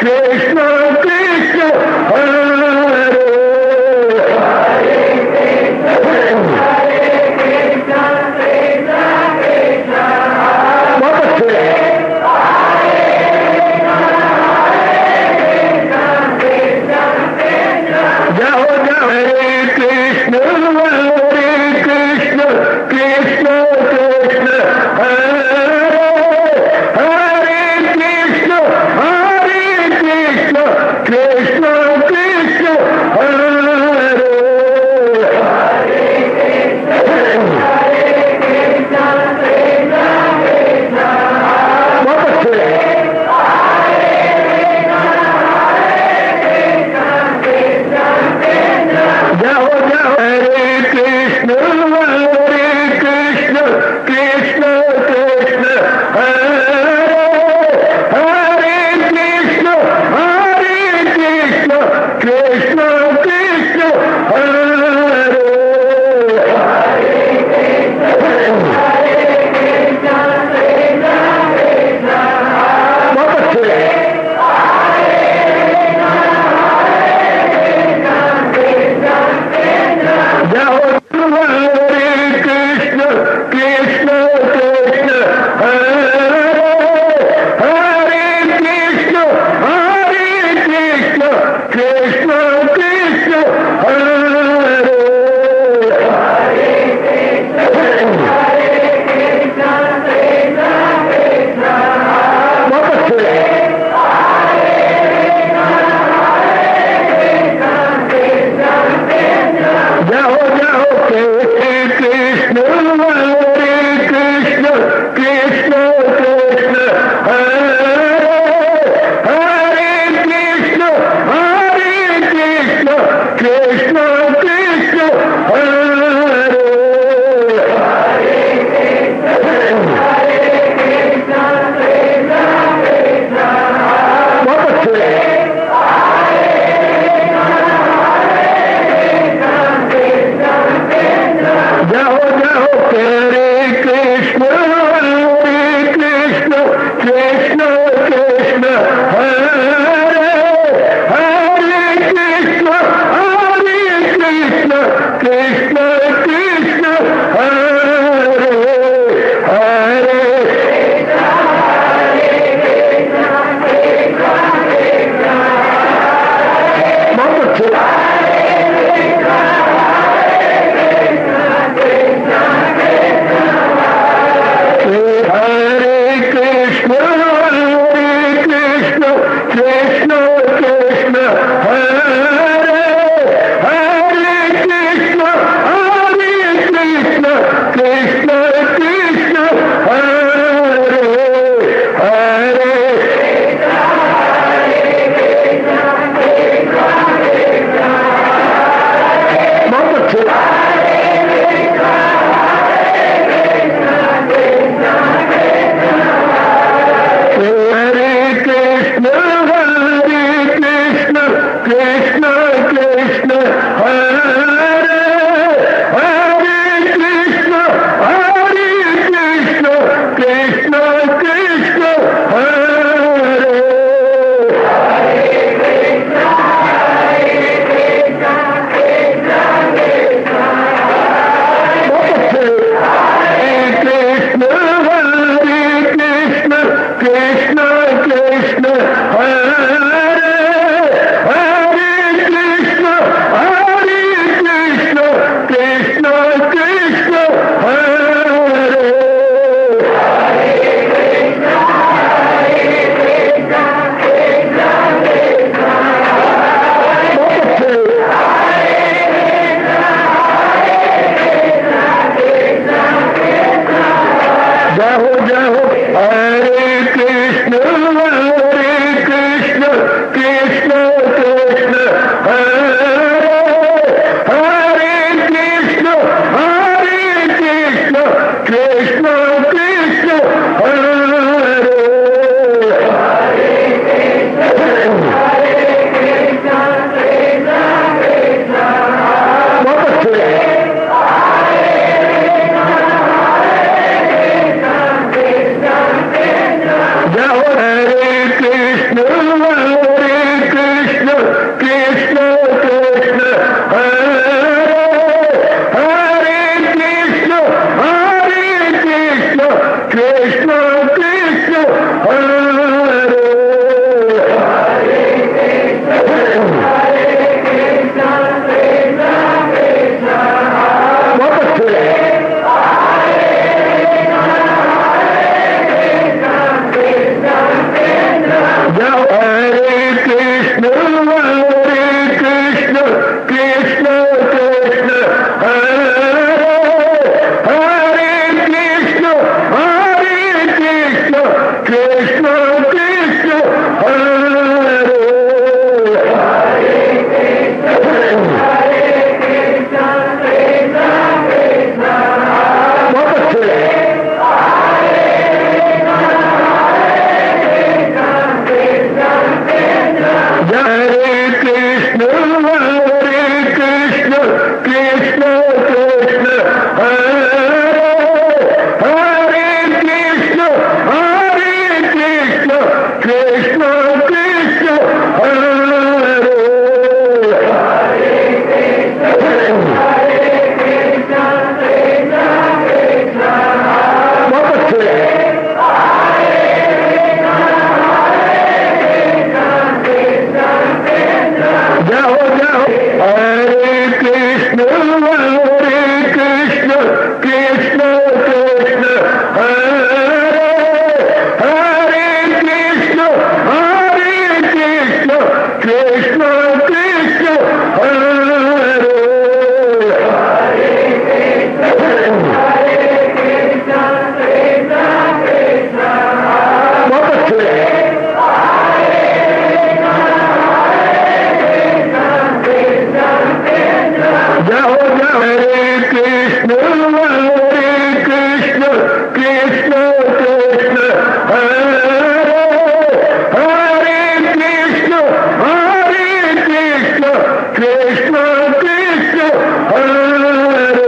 कृष्ण कृष्ण हरे बहुत अच्छे जाओ जाओ हरे कृष्ण कृष्ण कृष्ण हरे हरे कृष्ण कृष्ण कृष्ण हरे बहुत अच्छे जाओ जाओ हरे कृष्ण कृष्ण कृष्ण हरे हरे कृष्ण कृष्ण कृष्ण हरे बहुत अच्छे जाओ हरे कृष्ण कृष्ण हरे हरे कृष्ण कृष्ण कृष्ण हरे बहुत अच्छे जाओ जाओ हरे कृष्ण कृष्ण कृष्ण हरे हरे कृष्ण कृष्ण कृष्ण हरे बहुत अच्छे जाओ जाओ हरे कृष्ण कृष्ण हरे हरे कृष्ण कृष्ण हरे हरे बहुत अच्छे हरे कृष्ण कृष्ण हरे हरे कृष्ण कृष्ण हरे हरे जाओ जाओ हरे कृष्ण कृष्ण कृष्ण हरे हरे कृष्ण कृष्ण कृष्ण हरे बहुत अच्छे जाओ जाओ हरे कृष्ण कृष्ण कृष्ण हरे हरे कृष्ण कृष्ण कृष्ण हरे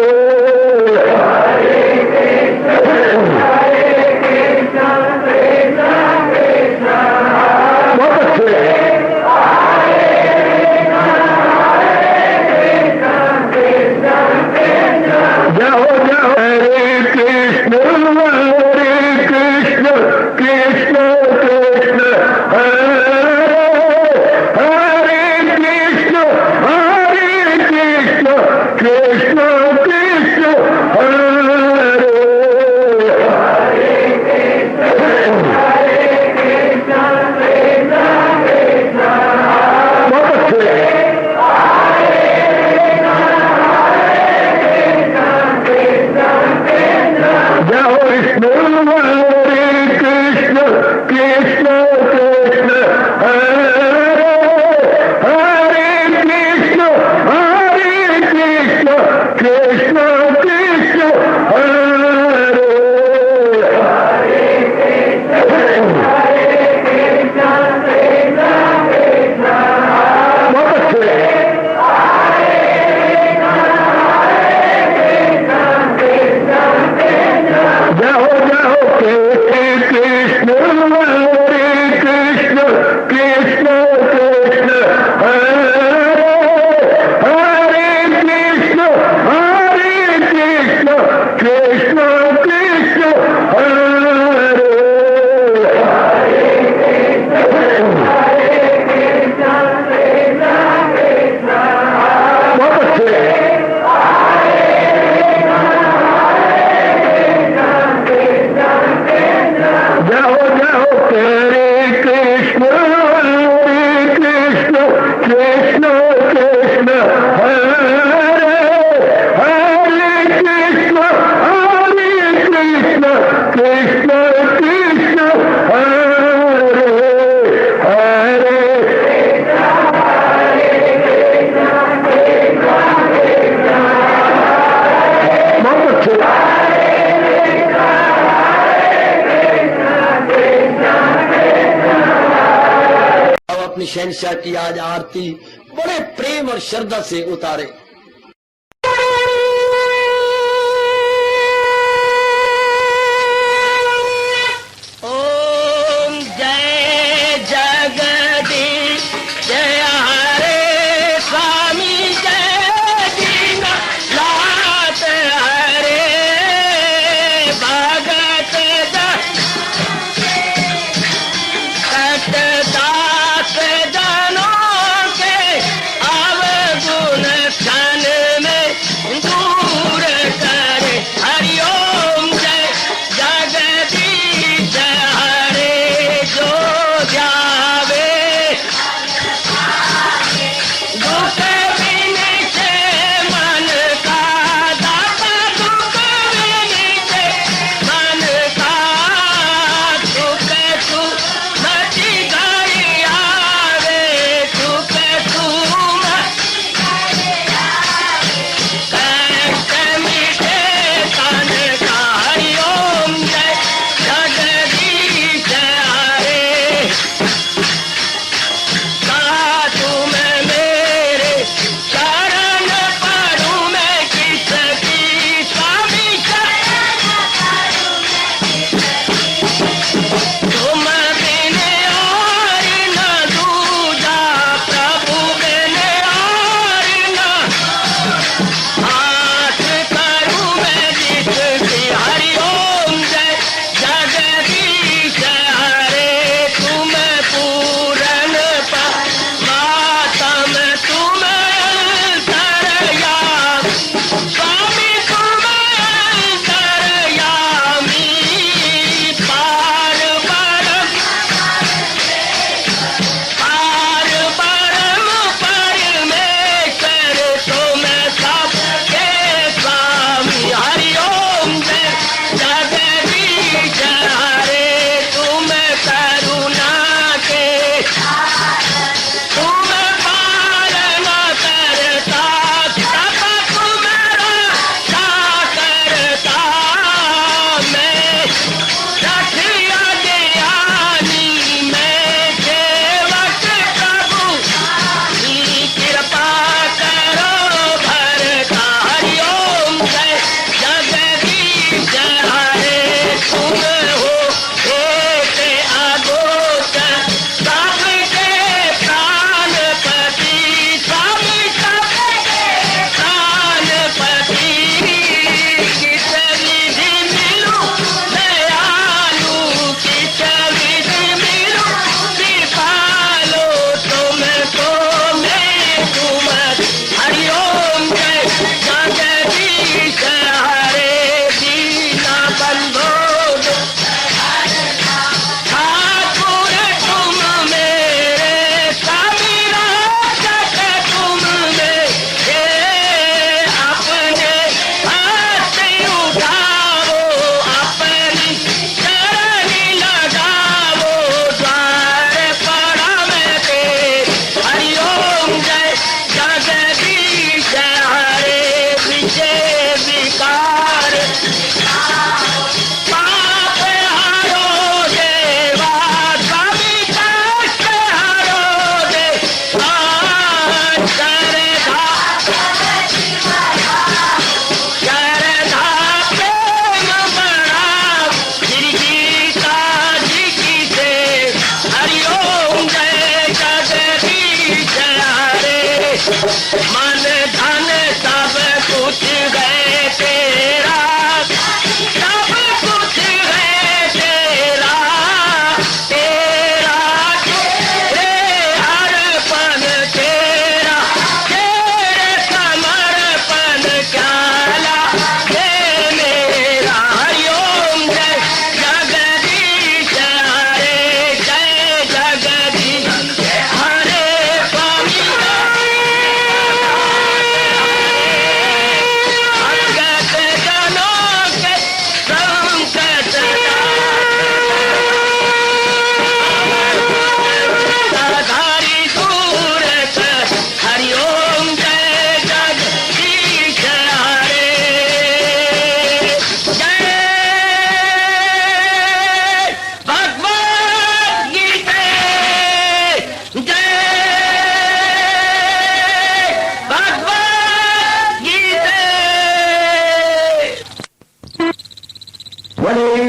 बहुत अच्छे जाओ जाओ हरे कृष्ण कृष्ण कृष्ण हरे हरे कृष्ण कृष्ण कृष्ण हरे बहुत अच्छे जाओ विष्णु कृष्ण कृष्ण हरे हरे कृष्ण कृष्ण हरे बहुत अच्छे जाओ जाओ कृष्ण कृष्ण कृष्ण हरे हरे कृष्ण कृष्ण हरे बहुत अच्छे जाओ जाओ हरे कृष्ण कृष्ण हरे हरे कृष्ण कृष्ण हरे हरे बहुत अच्छे अपनी शहनशाह की आज आरती बड़े प्रेम और श्रद्धा से उतारे। ओम जय जगदीश जय हरे स्वामी जय दीनानाथ हरे भगत दास जनों के अवगुण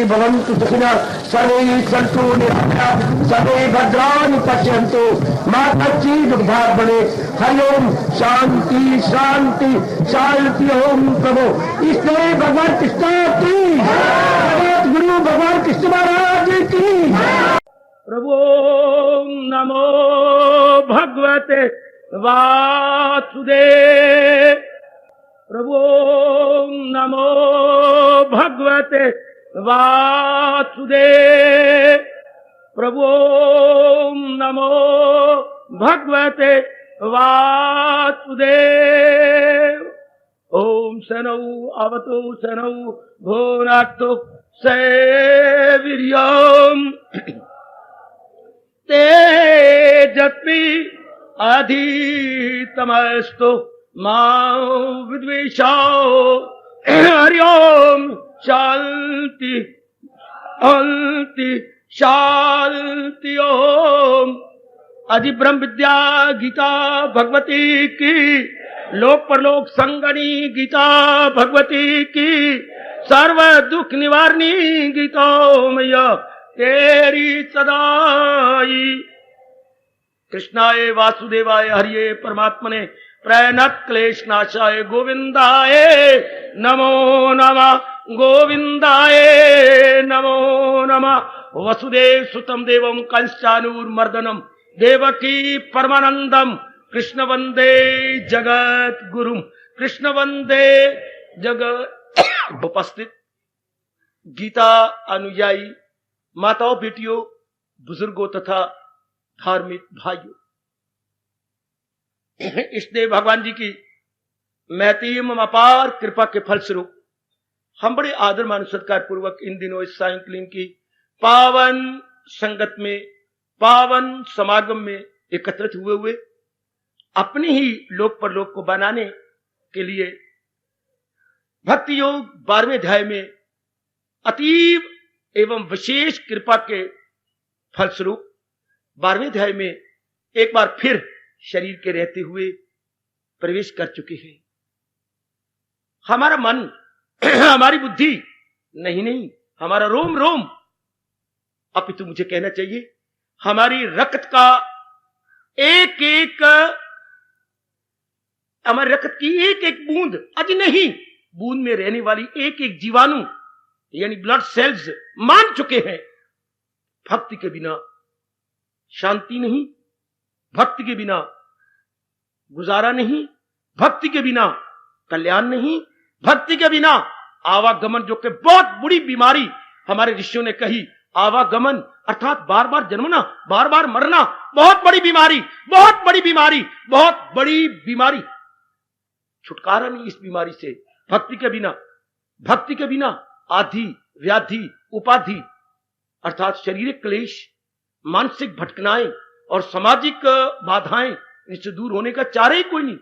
भवन्तु सुखिनः सर्वे सन्तु निरामयाः सर्वे भद्राणि पश्यन्तु मा कश्चित् दुःखात् भवेत्। हरि ओम शांति शांति शांति। ओम प्रभु इसलिए भगवान कृष्ण की जगत गुरु भगवान कृष्ण महाराज की। प्रभु नमो भगवते वासुदेव। प्रभु नमो भगवते वासुदेव। प्रभु नमो भगवते वासुदेव। ओम शनौ अवतु शनौ भुनक्तु सवीर्यम् तेजस्वी अधितमस्तु मा विद्विषाओ। हरि ओम शांति शांति शांति। ओम आदि ब्रह्म विद्या गीता भगवती की, लोक परलोक संगणी गीता भगवती की, सर्व दुख निवारणी गीता मैया तेरी सदाई। कृष्णाय वासुदेवाय हरिये परमात्मने प्रणत क्लेश नाशाय गोविंदाय नमो नमः। गोविंदाय नमो नमः। वसुदेव सुतम देवम कंचानूरमर्दनम देवकी परमानंदम कृष्ण वंदे जगत गुरुम। कृष्ण वंदे जगत। उपस्थित गीता अनुयायी माताओं, बेटियों, बुजुर्गों तथा धार्मिक भाइयों, इसलिए भगवान जी की महतीम अपार कृपा के फलस्वरूप हम बड़े आदर मान सत्कार पूर्वक इन दिनों इस सायंकालीन की पावन संगत में, पावन समागम में एकत्रित हुए अपने ही लोक परलोक को बनाने के लिए भक्ति योग 12वें अध्याय में अतीव एवं विशेष कृपा के फलस्वरूप 12वें अध्याय में एक बार फिर शरीर के रहते हुए प्रवेश कर चुके हैं। हमारा मन हमारी बुद्धि नहीं, हमारा रोम रोम, अपितु मुझे कहना चाहिए हमारी रक्त का एक एक, हमारे रक्त की एक एक बूंद, अजी नहीं, बूंद में रहने वाली एक एक जीवाणु यानी ब्लड सेल्स मान चुके हैं भक्ति के बिना शांति नहीं, भक्ति के बिना गुजारा नहीं, भक्ति के बिना कल्याण नहीं, भक्ति के बिना आवागमन, जो कि बहुत बुरी बीमारी हमारे ऋषियों ने कही, आवागमन अर्थात बार बार जन्मना, बार बार मरना, बहुत बड़ी बीमारी, बहुत बड़ी बीमारी, बहुत बड़ी बीमारी। छुटकारा नहीं इस बीमारी से भक्ति के बिना। भक्ति के बिना आधि व्याधि उपाधि अर्थात शारीरिक क्लेश, मानसिक भटकनाएं और सामाजिक बाधाएं, इनसे दूर होने का चारा ही कोई नहीं,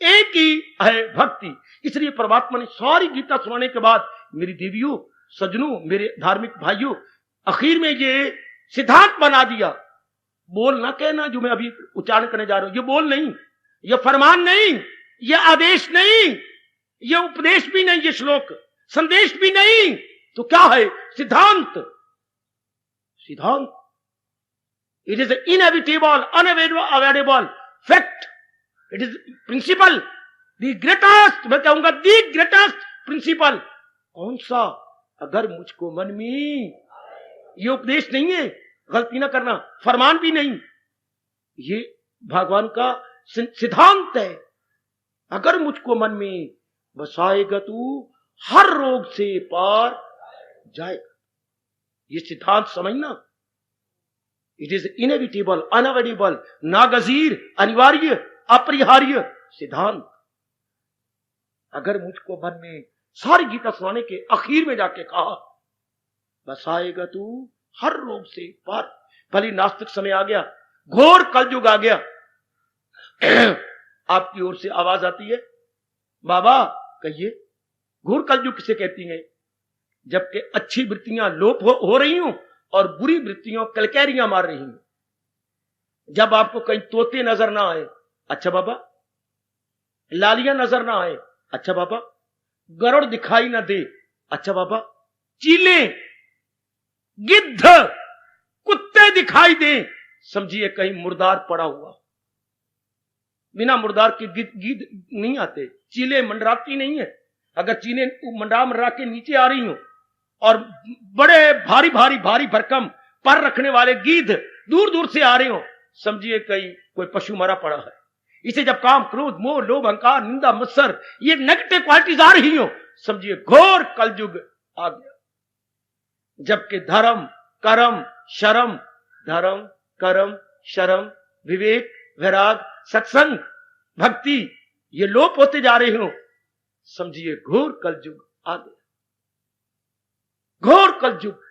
एक ही है भक्ति। इसलिए परमात्मा ने सारी गीता सुनाने के बाद मेरी देवियों, सज्जनों, मेरे धार्मिक भाइयों, आखिर में ये सिद्धांत बना दिया, बोल ना कहना जो मैं अभी उच्चारण करने जा रहा हूं, ये बोल नहीं, ये फरमान नहीं, ये आदेश नहीं, ये उपदेश भी नहीं, ये श्लोक संदेश भी नहीं, तो क्या है? सिद्धांत। सिद्धांत it is inevitable, unavoidable fact, it is principle, the greatest, मैं कहूंगा द ग्रेटेस्ट प्रिंसिपल। कौन सा? अगर मुझको मन में, ये उपदेश नहीं है, गलती ना करना, फरमान भी नहीं, ये भगवान का सिद्धांत है। अगर मुझको मन में बसाएगा तू हर रोग से पार जाएगा। ये सिद्धांत समझना, इट इज इनएविटेबल, अनअवॉइडेबल, नागजीर, अनिवार्य, अपरिहार्य सिद्धांत। अगर मुझको मन में सारी गीता सुनाने के आखिर में जाके कहा बसाएगा तू हर रोग से पार। भले नास्तिक समय आ गया, घोर कलयुग आ गया, आपकी ओर से आवाज आती है, बाबा कहिए घोर कलयुग किसे कहती है? जबकि अच्छी वृत्तियां लोप हो रही हूं और बुरी वृत्तियों कलकैरियां मार रही हूं। जब आपको कहीं तोते नजर ना आए, अच्छा बाबा, लालियां नजर ना आए, अच्छा बाबा, गरुड़ दिखाई ना दे, अच्छा बाबा, चीले, गिद्ध, कुत्ते दिखाई दें, समझिए कहीं मुर्दार पड़ा हुआ। बिना मुर्दार के गिद्ध नहीं आते, चीले मंडराती नहीं है। अगर चीले मंडरा के नीचे आ रही हो और बड़े भारी भारी भारी भरकम पर रखने वाले गिद्ध दूर दूर से आ रहे हो, समझिए कहीं कोई पशु मरा पड़ा है। इसे जब काम, क्रोध, मोह, लोभ, अहंकार, निंदा, मत्सर, ये नेगेटिव क्वालिटीज आ रही हो, समझिए घोर कलयुग आ गया। जबकि धर्म, कर्म, शर्म, धर्म, कर्म, शर्म, विवेक, वैराग, सत्संग, भक्ति, ये लोप होते जा रहे हो, समझिए घोर कलयुग आ गया। घोर कलयुग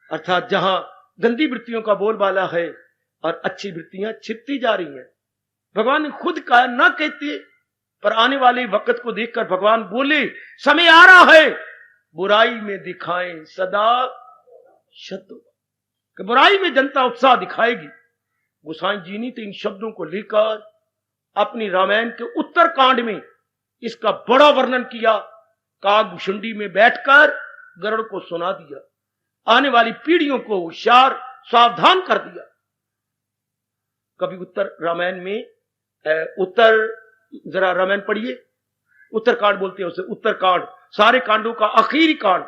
अर्थात जहां गंदी वृत्तियों का बोलबाला है और अच्छी वृत्तियां छिपती जा रही हैं। भगवान ने खुद कहा, ना कहते, पर आने वाले वक्त को देखकर भगवान बोले, समय आ रहा है बुराई में दिखाएं सदा शत्रु, कि बुराई में जनता उत्साह दिखाएगी। गोसाई जी ने तो इन शब्दों को लेकर अपनी रामायण के उत्तर कांड में इसका बड़ा वर्णन किया, कागभूषुंडी में बैठकर गरुड़ को सुना दिया, आने वाली पीढ़ियों को होशियार सावधान कर दिया। कभी उत्तर रामायण में उत्तर, जरा रामायण पढ़िए, उत्तरकांड बोलते हैं उसे, उत्तरकांड, सारे कांडों का आखिरी कांड।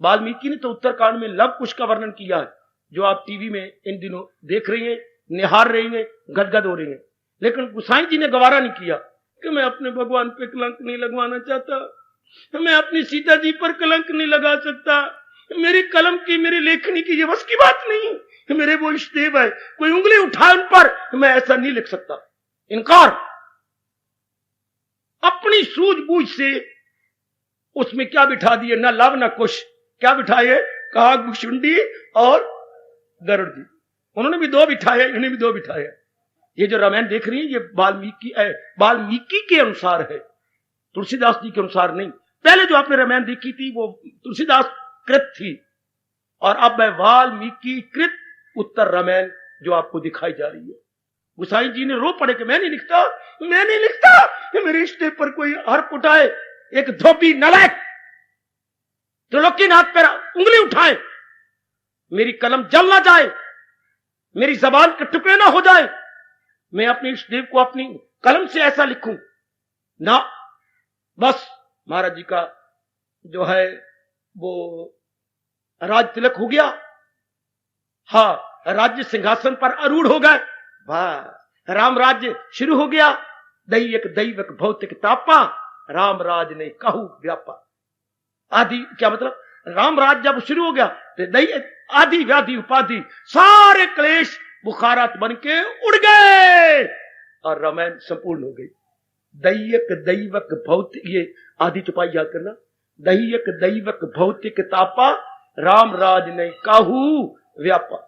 वाल्मीकि ने तो उत्तरकांड में लव कुश का वर्णन किया है, जो आप टीवी में इन दिनों देख रही हैं, निहार रही हैं, गदगद हो रही हैं। लेकिन गोसाई जी ने गवारा नहीं किया कि मैं अपने भगवान पे कलंक नहीं लगवाना चाहता, मैं अपनी सीता जी पर कलंक नहीं लगा सकता, मेरी कलम की, मेरी लेखनी की ये बस की बात नहीं, मेरे वो इष्टदेव है, कोई उंगली उठाए उन पर, मैं ऐसा नहीं लिख सकता। इनकार। अपनी सूझबूझ से उसमें क्या बिठा दिए, ना लव ना कुश, क्या बिठाए, कागभूषुंडी और गरुड़ जी। उन्होंने भी दो बिठाए, इन्हें भी दो बिठाए। ये जो रामायण देख रही है, ये वाल्मीकि के अनुसार है, तुलसीदास जी के अनुसार नहीं। पहले जो आपने रामायण देखी थी वो तुलसीदास कृत थी, और अब मैं वाल्मीकि कृत उत्तर रामायण जो आपको दिखाई जा रही है। गोसाई जी ने रो पड़े कि मैं नहीं लिखता, मैं नहीं लिखता, मेरे इष्टे पर कोई हर्फ उठाए, एक धोबी नलायक त्रिलोकीनाथ पर उंगली उठाए, मेरी कलम जल ना जाए, मेरी जबान के टुकड़े ना हो जाए, मैं अपने इष्टदेव को अपनी कलम से ऐसा लिखूं ना। बस महाराज जी का जो है वो राज तिलक हो गया, हाँ, राज्य सिंहासन पर आरूढ़ हो गए, वाह, राम राज्य शुरू हो गया। दैयक दैवक भौतिक तापा, राम राज ने कहू व्यापा। आदि क्या मतलब, राम राज जब शुरू हो गया तो आदि व्याधि उपाधि सारे क्लेश बुखारात बन के उड़ गए और रामायण संपूर्ण हो गई। दैयक दैवक भौतिक, ये आदि चुपाई याद करना, दैयक दैवक भौतिक तापा, राम राज ने काहू व्यापा।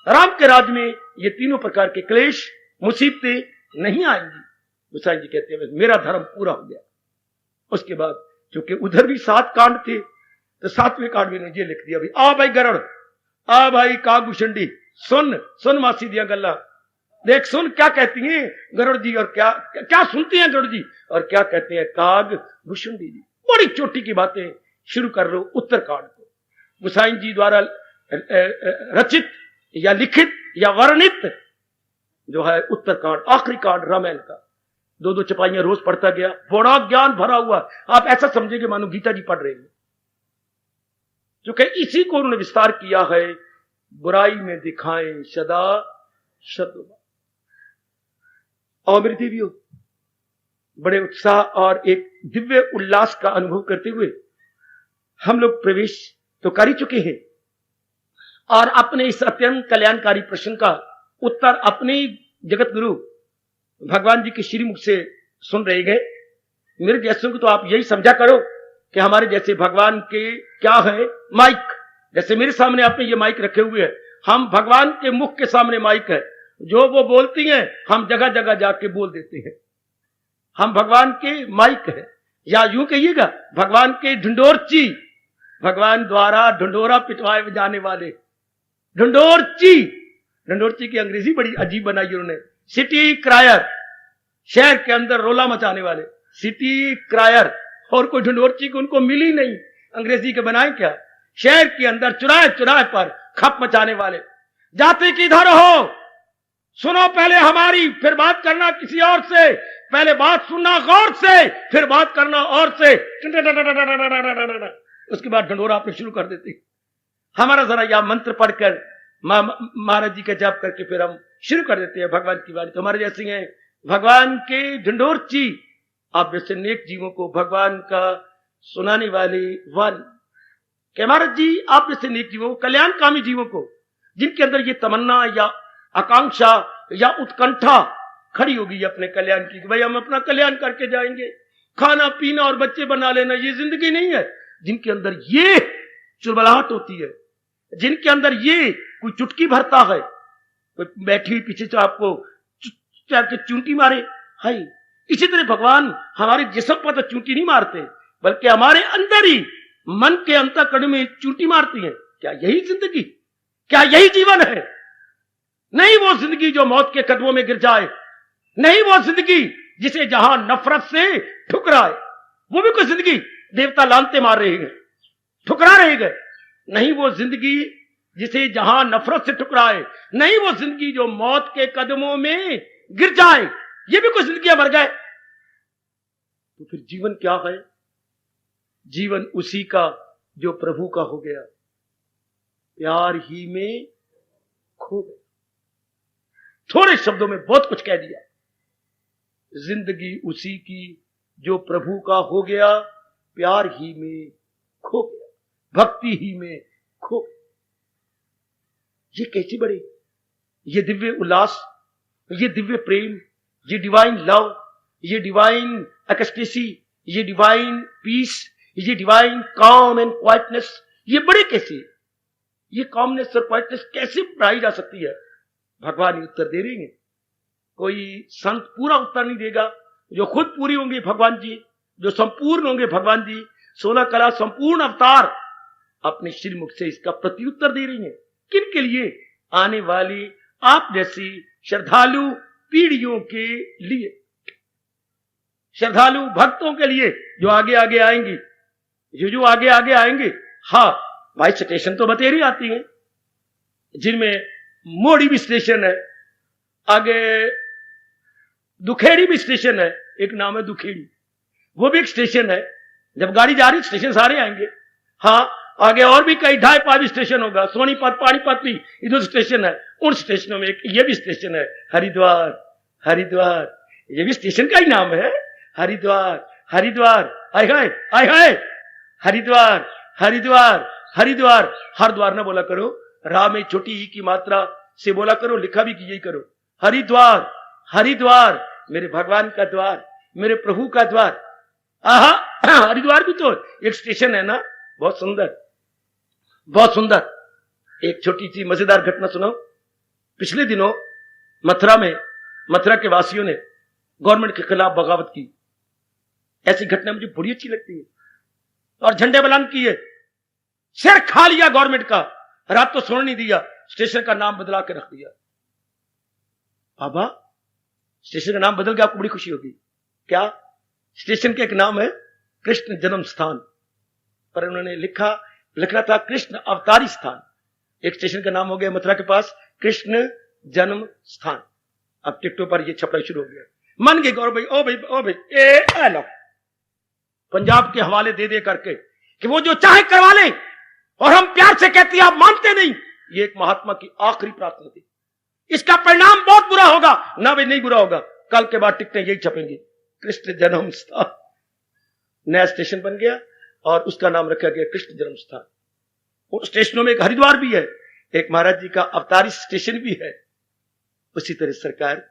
राम के राज में ये तीनों प्रकार के क्लेश मुसीबतें नहीं आएंगी। गोसाई जी कहते हैं मेरा धर्म पूरा हो गया। उसके बाद चूंकि उधर भी 7 कांड थे, तो 7वें कांड में ये लिख दिया, आ भाई गरुड़, आ भाई कागभूषुंडी, सुन मासी दिया गल्ला, देख सुन क्या कहती हैं गरुड़ जी, और क्या क्या सुनती हैं गरुड़ जी, और क्या कहते हैं कागभूषुंडी जी। बड़ी चोटी की बातें शुरू कर लो उत्तरकांड को। गोसाई जी द्वारा रचित या लिखित या वर्णित जो है उत्तरकांड, आखिरी कांड रामायण का, 2-2 चपाइयां रोज पढ़ता गया, बड़ा ज्ञान भरा हुआ। आप ऐसा समझेंगे मानो गीता जी पढ़ रहे हैं, क्योंकि इसी को उन्होंने विस्तार किया है, बुराई में दिखाएं सदा शत्रु। और मेरे देवियों, बड़े उत्साह और एक दिव्य उल्लास का अनुभव करते हुए हम लोग प्रवेश तो कर ही चुके हैं, और अपने इस अत्यंत कल्याणकारी प्रश्न का उत्तर अपने जगत गुरु भगवान जी के श्रीमुख से सुन रहे गए। मेरे जैसों को तो आप यही समझा करो कि हमारे जैसे भगवान के क्या है माइक, जैसे मेरे सामने आपने ये माइक रखे हुए हैं, हम भगवान के मुख के सामने माइक है, जो वो बोलती हैं हम जगह जगह जाके बोल देते हैं। हम भगवान के माइक है, या यूं कहिएगा भगवान के ढिंडोरची, भगवान द्वारा ढिंडोरा पिटवाए जाने वाले ढिंडोरची। ढिंडोरची की अंग्रेजी बड़ी अजीब बनाई उन्होंने, सिटी क्रायर, शहर के अंदर रोला मचाने वाले सिटी क्रायर। और कोई ढिंडोरची को उनको मिली नहीं, अंग्रेजी के बनाए क्या, शहर के अंदर चुराहे चुराहे पर खप मचाने वाले, जाति किधर हो, सुनो पहले हमारी, फिर बात करना किसी और से, पहले बात सुनना गौर से, फिर बात करना और से, उसके बाद ढंढोरा आपने शुरू कर देते। हमारा जरा यह मंत्र पढ़कर महाराज जी का जाप करके फिर हम शुरू कर देते हैं भगवान की वाणी। तो हमारे जैसे हैं भगवान के ढंढोरची, आप जैसे नेक जीवों को भगवान का सुनाने वाले वाणी के महाराज जी, आप जैसे नेक जीवों को, कल्याणकामी जीवों को, जिनके अंदर ये तमन्ना या आकांक्षा या उत्कंठा खड़ी होगी अपने कल्याण की, भाई हम अपना कल्याण करके जाएंगे, खाना पीना और बच्चे बना लेना ये जिंदगी नहीं है, जिनके अंदर ये चुलबलाहट होती है, जिनके अंदर ये कोई चुटकी भरता है, कोई बैठी हुई पीछे से आपको चूंटी मारे, हाय, इसी तरह भगवान हमारे जिस्म पर तो चूंटी नहीं मारते, बल्कि हमारे अंदर ही मन के अंतःकरण में चूंटी मारती है। क्या यही जिंदगी, क्या यही जीवन है? नहीं वो जिंदगी जो मौत के कदमों में गिर जाए, नहीं वो जिंदगी जिसे जहां नफरत से ठुकराए, वो भी कोई जिंदगी देवता लानते मार रहे हैं, ठुकरा रहे गए, नहीं वो जिंदगी जिसे जहां नफरत से ठुकराए, नहीं वो जिंदगी जो मौत के कदमों में गिर जाए, ये भी कोई जिंदगी मर गए। तो फिर जीवन क्या है? जीवन उसी का जो प्रभु का हो गया, प्यार ही में खो गया। थोड़े शब्दों में बहुत कुछ कह दिया। जिंदगी उसी की जो प्रभु का हो गया, प्यार ही में खो गया, भक्ति ही में खो गया। ये कैसी बड़ी, ये दिव्य उल्लास, ये दिव्य प्रेम, ये डिवाइन लव, ये डिवाइन एक्सटेसी, ये डिवाइन पीस, ये डिवाइन काम एंड क्वाइटनेस, ये बड़े कैसे, ये कामनेस और क्वाइटनेस कैसे बढ़ाई जा सकती है? भगवान ही उत्तर दे रहे हैं। कोई संत पूरा उत्तर नहीं देगा। जो खुद पूरी होंगे भगवान जी, जो संपूर्ण होंगे भगवान जी, 16 कला संपूर्ण अवतार अपने श्रीमुख से इसका प्रत्युत्तर दे रही हैं। किन के लिए? आने वाली आप जैसी श्रद्धालु पीढ़ियों के लिए, श्रद्धालु भक्तों के लिए जो आगे आगे आएंगी, जो आगे आगे आएंगे। हाँ भाई, स्टेशन तो बतेरी आती हैं, जिनमें मोड़ी भी स्टेशन है, आगे दुखेड़ी भी स्टेशन है, एक नाम है दुखेड़ी, वो भी एक स्टेशन है। जब गाड़ी जा रही स्टेशन सारे आएंगे। हाँ, आगे और भी कई ढाई पांच स्टेशन होगा, सोनीपत पानीपत भी इधर स्टेशन है, उन स्टेशनों में एक ये भी स्टेशन है, हरिद्वार। हरिद्वार ये भी स्टेशन का ही नाम है, हरिद्वार। हरिद्वार आय हाय आय हाय, हरिद्वार हरिद्वार हरिद्वार। हर द्वार ना बोला करो, राह में छोटी ही की मात्रा से बोला करो, लिखा भी यही करो, हरिद्वार हरिद्वार, मेरे भगवान का द्वार, मेरे प्रभु का द्वार। आहा, हरिद्वार भी तो एक स्टेशन है ना, बहुत सुंदर बहुत सुंदर। एक छोटी सी मजेदार घटना सुनाओ। पिछले दिनों मथुरा में, मथुरा के वासियों ने गवर्नमेंट के खिलाफ बगावत की। ऐसी घटना मुझे बड़ी अच्छी लगती है, और झंडे बुलंद किए, सिर खा लिया गवर्नमेंट का, रात तो सोने नहीं दिया, स्टेशन का नाम बदला के रख दिया। बाबा, स्टेशन का नाम बदल गया, आपको बड़ी खुशी होगी। क्या? स्टेशन का एक नाम है कृष्ण जन्म स्थान, पर उन्होंने लिखना था कृष्ण अवतारी स्थान। एक स्टेशन का नाम हो गया मथुरा के पास कृष्ण जन्म स्थान। अब टिकटों पर ये छपना शुरू हो गया। मन गए गौरव भाई, ओ भाई ओ भाई, ए लो पंजाब के हवाले दे दे करके कि वो जो चाहे करवा ले, और हम प्यार से कहते हैं आप मानते नहीं। ये एक महात्मा की आखिरी प्रार्थना थी। इसका परिणाम बहुत बुरा होगा ना भाई, नहीं बुरा होगा। कल के बाद टिकटें यही छपेंगी, कृष्ण जन्म स्थान। नया स्टेशन बन गया और उसका नाम रखा गया कृष्ण जन्म स्थान। उन स्टेशनों में एक हरिद्वार भी है, एक महाराज जी का अवतारी स्टेशन भी है। उसी तरह सरकार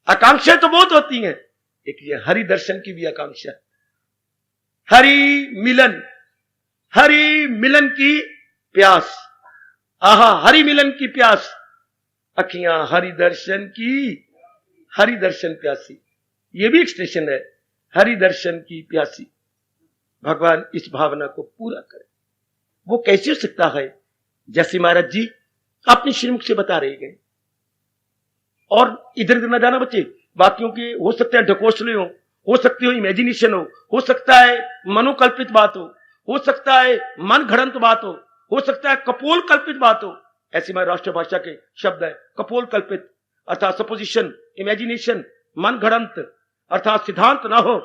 आकांक्षाएं तो बहुत होती हैं, एक ये हरि दर्शन की भी आकांक्षा, हरि मिलन की प्यास। आहा, हरि मिलन की प्यास, अखियां हरि दर्शन प्यासी। ये भी एक स्टेशन है, हरि दर्शन की प्यासी। भगवान इस भावना को पूरा करे। वो कैसे हो सकता है? जैसे महाराज जी अपने श्रीमुख से बता रहे हैं। और इधर उधर न जाना बच्चे, बाकियों के हो सकते हैं ढकोसले हो सकती हो इमेजिनेशन हो सकता है मनोकल्पित बात हो सकता है मन घड़ंत बात हो हो सकता है कपोल कल्पित बात हो, ऐसी हमारी राष्ट्रभाषा के शब्द है कपोल कल्पित, अर्थात सपोजिशन, इमेजिनेशन, मन घड़ंत, अर्थात सिद्धांत ना हो,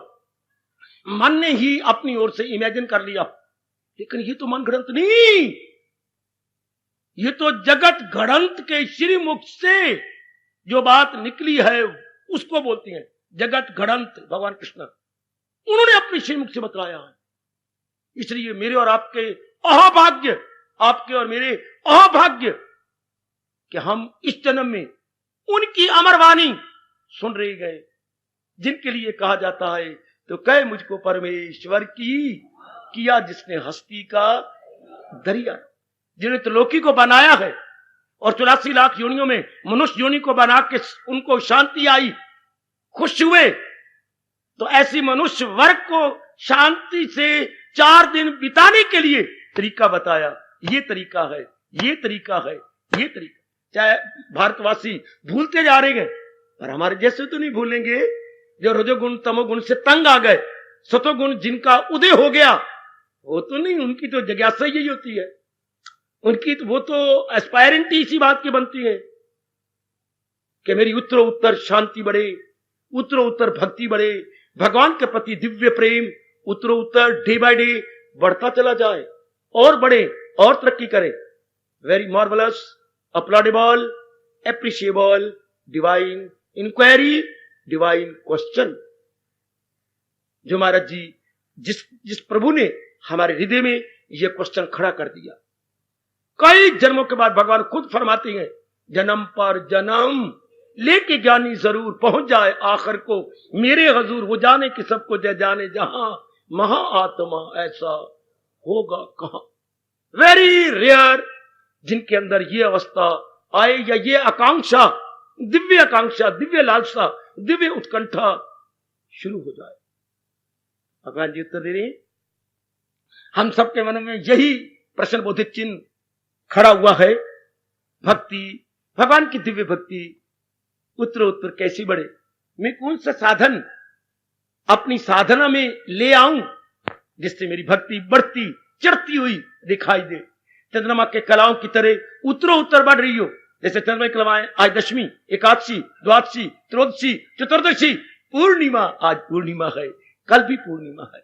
मन ने ही अपनी ओर से इमेजिन कर लिया। लेकिन ये तो मन घड़ंत नहीं, ये तो जगत घड़ंत के श्रीमुख से जो बात निकली है उसको बोलती हैं जगत घड़ंत। भगवान कृष्ण उन्होंने अपने श्रीमुख से बतलाया है। इसलिए मेरे और आपके अहोभाग्य, आपके और मेरे अहोभाग्य कि हम इस जन्म में उनकी अमर वाणी सुन रहे गए, जिनके लिए कहा जाता है तो कहे मुझको परमेश्वर की किया जिसने हस्ती का दरिया, जिन्हें त्रिलोकी को बनाया है और 84 लाख योनियों में मनुष्य योनि को बना के उनको शांति आई, खुश हुए, तो ऐसी मनुष्य वर्ग को शांति से 4 दिन बिताने के लिए तरीका बताया। ये तरीका है, ये तरीका है, ये तरीका। चाहे भारतवासी भूलते जा रहे हैं, पर हमारे जैसे तो नहीं भूलेंगे जो रजोगुण तमोगुण से तंग आ गए, सतोगुण जिनका उदय हो गया, वो तो नहीं, उनकी तो जिज्ञासा यही होती है, उनकी तो वो तो एस्पायरेंट इसी बात की बनती है कि मेरी उत्तरो उत्तर शांति बढ़े, उत्तरो उत्तर भक्ति बढ़े, भगवान के प्रति दिव्य प्रेम उत्तरो उत्तर डे बाय डे बढ़ता चला जाए और बढ़े और तरक्की करे। Very marvellous, applaudable, appreciable, divine inquiry, divine question, जो महाराज जी जिस प्रभु ने हमारे हृदय में यह क्वेश्चन खड़ा कर दिया। कई जन्मों के बाद भगवान खुद फरमाते हैं जन्म पर जन्म लेके ज्ञानी जरूर पहुंच जाए आखिर को मेरे हजूर, वो जाने कि सबको जय जाने जहां महाआत्मा ऐसा होगा कहां। वेरी रेयर जिनके अंदर ये अवस्था आए या ये आकांक्षा, दिव्य लालसा, दिव्य उत्कंठा शुरू हो जाए। भगवान जी उत्तर दे रहे हैं, हम सबके मन में यही प्रश्न बोधित चिन्ह खड़ा हुआ है। भक्ति, भगवान की दिव्य भक्ति उत्तरोत्तर कैसी बढ़े, मैं कौन सा साधन अपनी साधना में ले आऊं जिससे मेरी भक्ति बढ़ती चढ़ती हुई दिखाई दे, चंद्रमा के कलाओं की तरह उत्तरोत्तर बढ़ रही हो। जैसे चंद्रमा की कलाएं आज दशमी, एकादशी, द्वादशी, त्रयोदशी, चतुर्दशी, पूर्णिमा, आज पूर्णिमा है, कल भी पूर्णिमा है।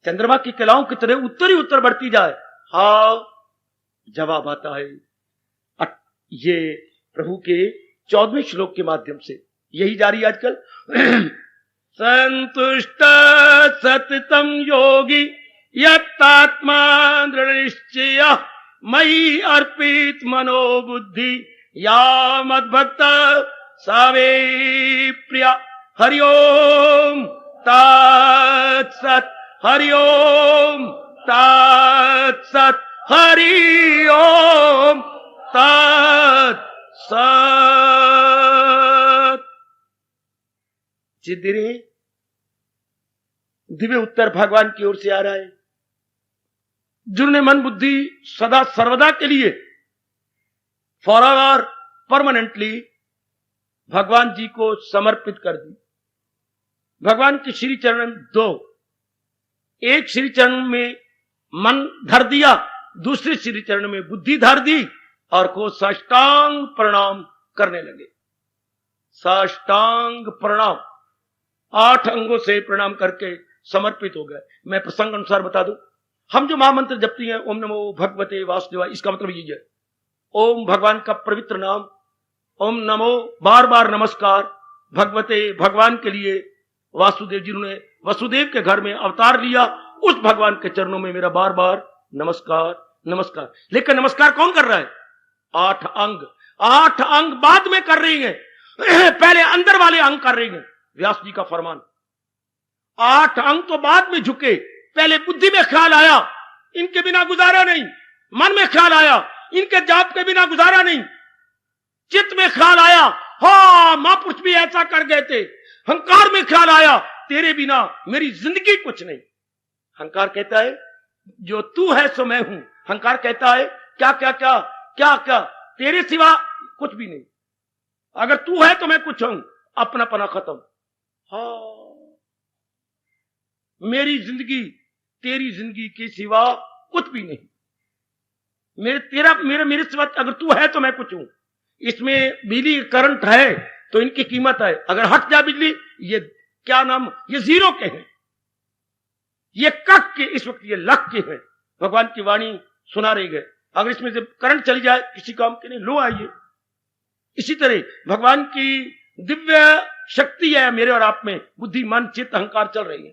चंद्रमा की कलाओं की तरह उत्तर ही उत्तर बढ़ती जाए। हाँ, जवाब आता है ये प्रभु के 14वें श्लोक के माध्यम से, यही जारी आजकल। संतुष्ट सततम योगी यत्तात्मा दृढ़ निश्चय मयि अर्पित मनोबुद्धि या मद्भक्त सावे प्रिया। हरि ओम तत्सत, हरि ओम तत्सत, हरि ओम तत्सत। जिधरे दिव्य उत्तर भगवान की ओर से आ रहा है, जिन्होंने मन बुद्धि सदा सर्वदा के लिए फॉरएवर परमानेंटली भगवान जी को समर्पित कर दी। भगवान के श्री चरण दो, एक श्री चरण में मन धर दिया, दूसरे श्री चरण में बुद्धि धर दी और को साष्टांग प्रणाम करने लगे। साष्टांग प्रणाम, 8 अंगों से प्रणाम करके समर्पित हो गए। मैं प्रसंग अनुसार बता दूं, हम जो महामंत्र जपती हैं ओम नमो भगवते वासुदेवाय, इसका मतलब यही है ओम भगवान का पवित्र नाम, ओम नमो बार बार नमस्कार भगवते, भगवान के लिए वासुदेव, जिन्होंने वसुदेव के घर में अवतार लिया, उस भगवान के चरणों में मेरा बार बार नमस्कार नमस्कार। लेकिन नमस्कार कौन कर रहा है? 8 अंग, 8 अंग बाद में कर रही हैं, पहले अंदर वाले अंग कर रही हैं। व्यास जी का फरमान, 8 अंग तो बाद में झुके, पहले बुद्धि में ख्याल आया इनके बिना गुजारा नहीं, मन में ख्याल आया इनके जाप के बिना गुजारा नहीं, चित्त में ख्याल आया हाँ महापुरुष भी ऐसा कर गए थे, हंकार में ख्याल आया तेरे बिना मेरी जिंदगी कुछ नहीं। हंकार कहता है जो तू है सो मैं हूं, हंकार कहता है क्या क्या क्या क्या क्या तेरे सिवा कुछ भी नहीं, अगर तू है तो मैं कुछ हूं, अपना पना खत्म। हाँ, मेरी जिंदगी तेरी जिंदगी के सिवा कुछ भी नहीं। मेरे सिवा अगर तू है तो मैं कुछ हूं। इसमें बिजली करंट है तो इनकी कीमत है, अगर हट जा बिजली, ये क्या नाम, ये जीरो के हैं, ये कक के, इस वक्त ये लख के हैं। भगवान की वाणी सुना रही गए, अगर इसमें से करंट चली जाए किसी काम के नहीं, लो आइए। इसी तरह भगवान की दिव्य शक्ति है मेरे और आप में, बुद्धि मन चित्त अहंकार चल रही है।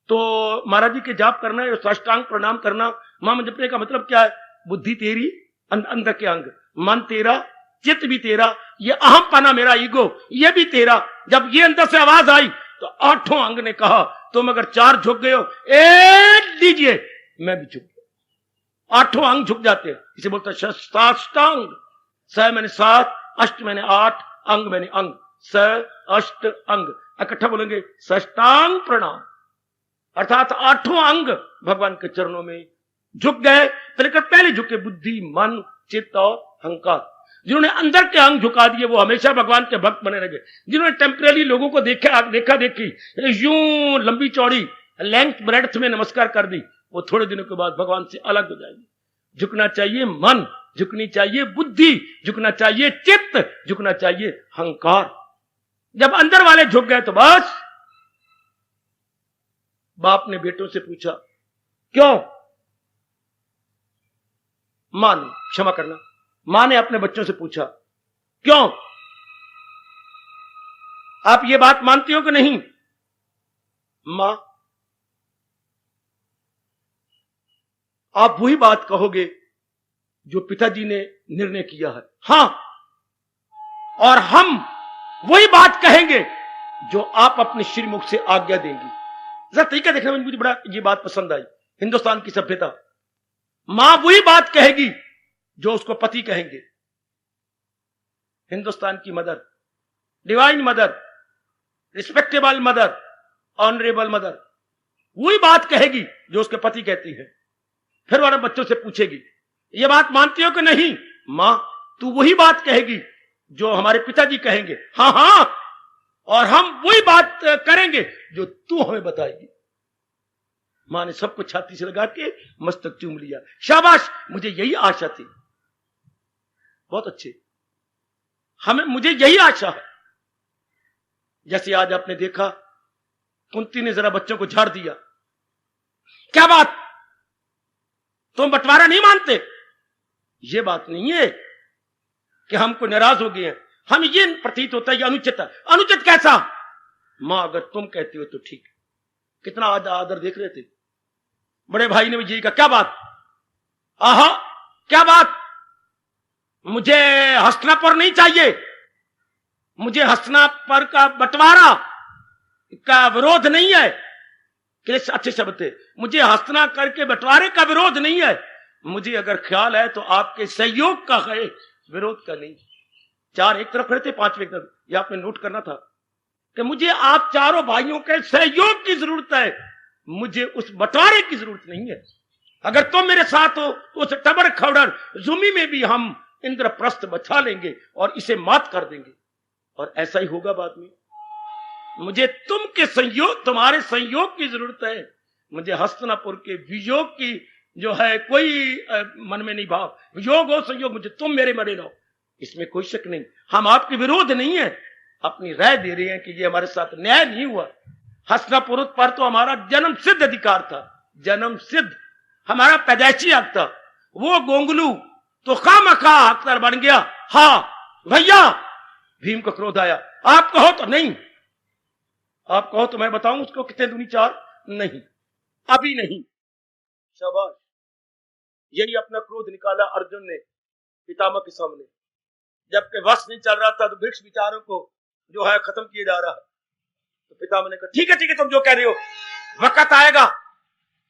तो महाराज जी के जाप करना है, साष्टांग प्रणाम करना, मां जपने का मतलब क्या है? बुद्धि तेरी, अंदर के अंग, मन तेरा, चित्त भी तेरा, ये अहम पाना मेरा ईगो ये भी तेरा। जब ये अंदर से आवाज आई तो आठों अंग ने कहा तुम अगर 4 झुक गए हो, एक दीजिए, मैं भी झुक गया। आठों अंग झुक जाते हैं, इसे बोलता है साष्टांग। स मैंने 7, अष्ट मैंने 8, अंग मैंने अंग, स अष्ट अंग, इकट्ठा बोलेंगे साष्टांग प्रणाम। अर्थात आठों अंग भगवान के चरणों में झुक गए। पहले झुके बुद्धि मन चित्त और अहंकार। जिन्होंने अंदर के अंग झुका दिए वो हमेशा भगवान के भक्त बने रहे। जिन्होंने टेम्परेरी लोगों को देखा देखी यूं लंबी चौड़ी लेंथ ब्रेड्थ में नमस्कार कर दी, वो थोड़े दिनों के बाद भगवान से अलग हो जाएंगे। झुकना चाहिए मन, झुकनी चाहिए बुद्धि, झुकना चाहिए चित्त, झुकना चाहिए अहंकार। जब अंदर वाले झुक गए तो बस। बाप ने बेटों से पूछा क्यों? मां ने, क्षमा करना, मां ने अपने बच्चों से पूछा क्यों? आप ये बात मानती हो कि नहीं? मां, आप वही बात कहोगे जो पिताजी ने निर्णय किया है। हां, और हम वही बात कहेंगे जो आप अपने श्रीमुख से आज्ञा देंगी। जरा तरीका देखने में मुझे बड़ा ये बात पसंद आई। हिंदुस्तान की सभ्यता, मां वही बात कहेगी जो उसको पति कहेंगे। हिंदुस्तान की mother, divine mother, respectable mother, honourable mother, वही बात कहेगी जो उसके पति कहती है। फिर वाले बच्चों से पूछेगी ये बात मानती हो कि नहीं? मां, तू वही बात कहेगी जो हमारे पिताजी कहेंगे। हां हां, और हम वही बात करेंगे जो तू हमें बताएगी। मां ने सबको छाती से लगा के मस्तक चूम लिया। शाबाश, मुझे यही आशा थी। बहुत अच्छे, मुझे यही आशा है। जैसे आज आपने देखा कुंती ने जरा बच्चों को झाड़ दिया। क्या बात, तुम बंटवारा नहीं मानते? ये बात नहीं है कि हमको नाराज हो गए हैं, हम ये प्रतीत होता है अनुचित है। अनुचित कैसा? मां, अगर तुम कहती हो तो ठीक। कितना आदर देख रहे थे। बड़े भाई ने भी यही कहा, क्या बात? आहा, क्या बात? मुझे हस्तिनापुर नहीं चाहिए, मुझे हस्तिनापुर का बंटवारा का विरोध नहीं है। किस अच्छे शब्द थे, मुझे हस्तिनापुर के बंटवारे का विरोध नहीं है, मुझे अगर ख्याल है तो आपके सहयोग का है, विरोध का नहीं। 4 एक तरफ रहते, 5 एक तरफ। यह आपने नोट करना था कि मुझे आप चारों भाइयों के सहयोग की जरूरत है, मुझे उस बंटवारे की जरूरत नहीं है। अगर तुम मेरे साथ हो तो उस टबर खवड़र जुमी में भी हम इंद्रप्रस्थ बचा लेंगे और इसे मात कर देंगे। और ऐसा ही होगा बाद में। मुझे तुम्हारे संयोग की जरूरत है। मुझे हस्तिनापुर के वियोग की जो है कोई मन में नहीं भाव। वियोग हो संयोग, मुझे तुम मेरे मरे रहो, इसमें कोई शक नहीं। हम आपके विरोध नहीं है, अपनी राय दे रहे हैं कि ये हमारे साथ न्याय नहीं हुआ। हस्तिनापुर पर तो हमारा जन्म सिद्ध अधिकार था, जन्म सिद्ध हमारा पैदाइशी हक था। वो गोंगलू तो खामखा हकदार बन गया। हाँ भैया, भीम को क्रोध आया। आप कहो तो नहीं, आप कहो तो मैं बताऊं उसको कितने दूनी 4? नहीं, अभी नहीं। शाबाश, यही अपना क्रोध निकाला अर्जुन ने पितामह के सामने। जबकि वश नहीं चल रहा था तो वृक्ष विचारों को जो है खत्म किया जा रहा है। तो पितामह ने कहा ठीक है तुम जो कह रहे हो, वक्त आएगा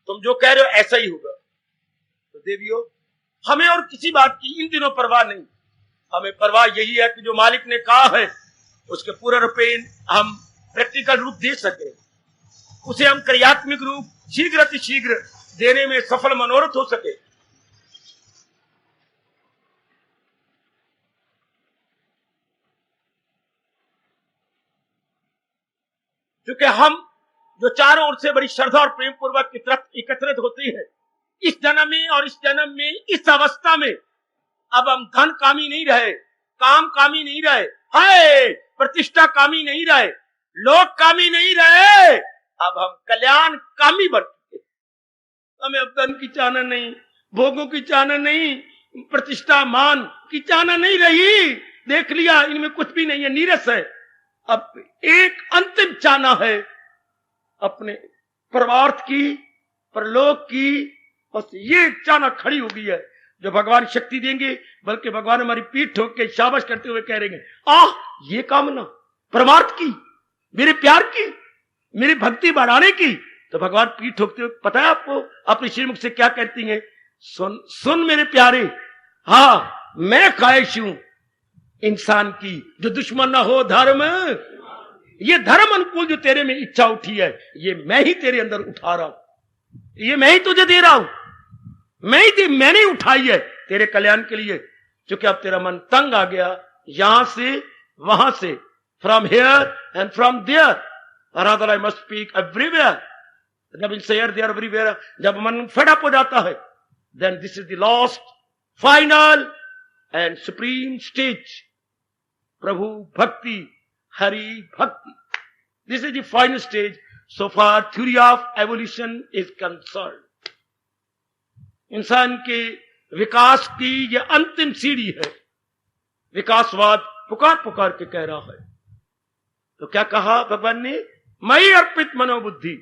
तुम जो कह रहे हो ऐसा ही होगा। तो देवियों, हमें और किसी बात की इन दिनों परवाह नहीं। हमें परवाह यही है कि जो मालिक ने कहा है उसके पूरे रूप हम प्रैक्टिकल रूप दे सके, उसे हम क्रियात्मक रूप शीघ्र अतिशीघ्र देने में सफल मनोरथ हो सके। क्योंकि हम जो चारों ओर से बड़ी श्रद्धा और प्रेम पूर्वक एकत्रित होती है, इस जन्म में और इस जन्म में, इस अवस्था में अब हम धन कामी नहीं रहे, काम कामी नहीं रहे, हाय प्रतिष्ठा कामी नहीं रहे, लोग कामी नहीं रहे, अब हम कल्याण कामी बन चुके। हमें अब धन की चाहना नहीं, भोगों की चाहना नहीं, प्रतिष्ठा मान की चाहना नहीं रही। देख लिया इनमें कुछ भी नहीं है, नीरस है। अब एक अंतिम चाहना है अपने परमार्थ की, परलोक की, बस ये चाहना खड़ी हो गई है जो भगवान शक्ति देंगे। बल्कि भगवान हमारी पीठ ठोक के शाबाश करते हुए कह रहे हैं, ये कामना परमार्थ की, मेरे प्यार की, मेरी भक्ति बढ़ाने की। तो भगवान पीठ ठोकते हुए पता है आपको अपने श्रीमुख से क्या कहती हैं? सुन सुन मेरे प्यारे, हाँ मैं ख्वाहिश हूं इंसान की जो दुश्मन ना हो धर्म। ये धर्म अनुकूल जो तेरे में इच्छा उठी है, ये मैं ही तेरे अंदर उठा रहा हूं, ये मैं ही तुझे दे रहा हूं, मैंने उठाई है तेरे कल्याण के लिए। क्योंकि अब तेरा मन तंग आ गया यहां से वहां से, from here and from there, rather I must speak everywhere. जब इनसे हियर देयर एवरीवेयर जब मन फेड अप हो जाता है, then this is the last final and supreme stage, प्रभु भक्ति, हरि भक्ति। This is the final stage so far theory of evolution is concerned। इंसान के विकास की यह अंतिम सीढ़ी है। विकासवाद पुकार पुकार के कह रहा है। तो क्या कहा भगवान ने? मई अर्पित मनोबुद्धि,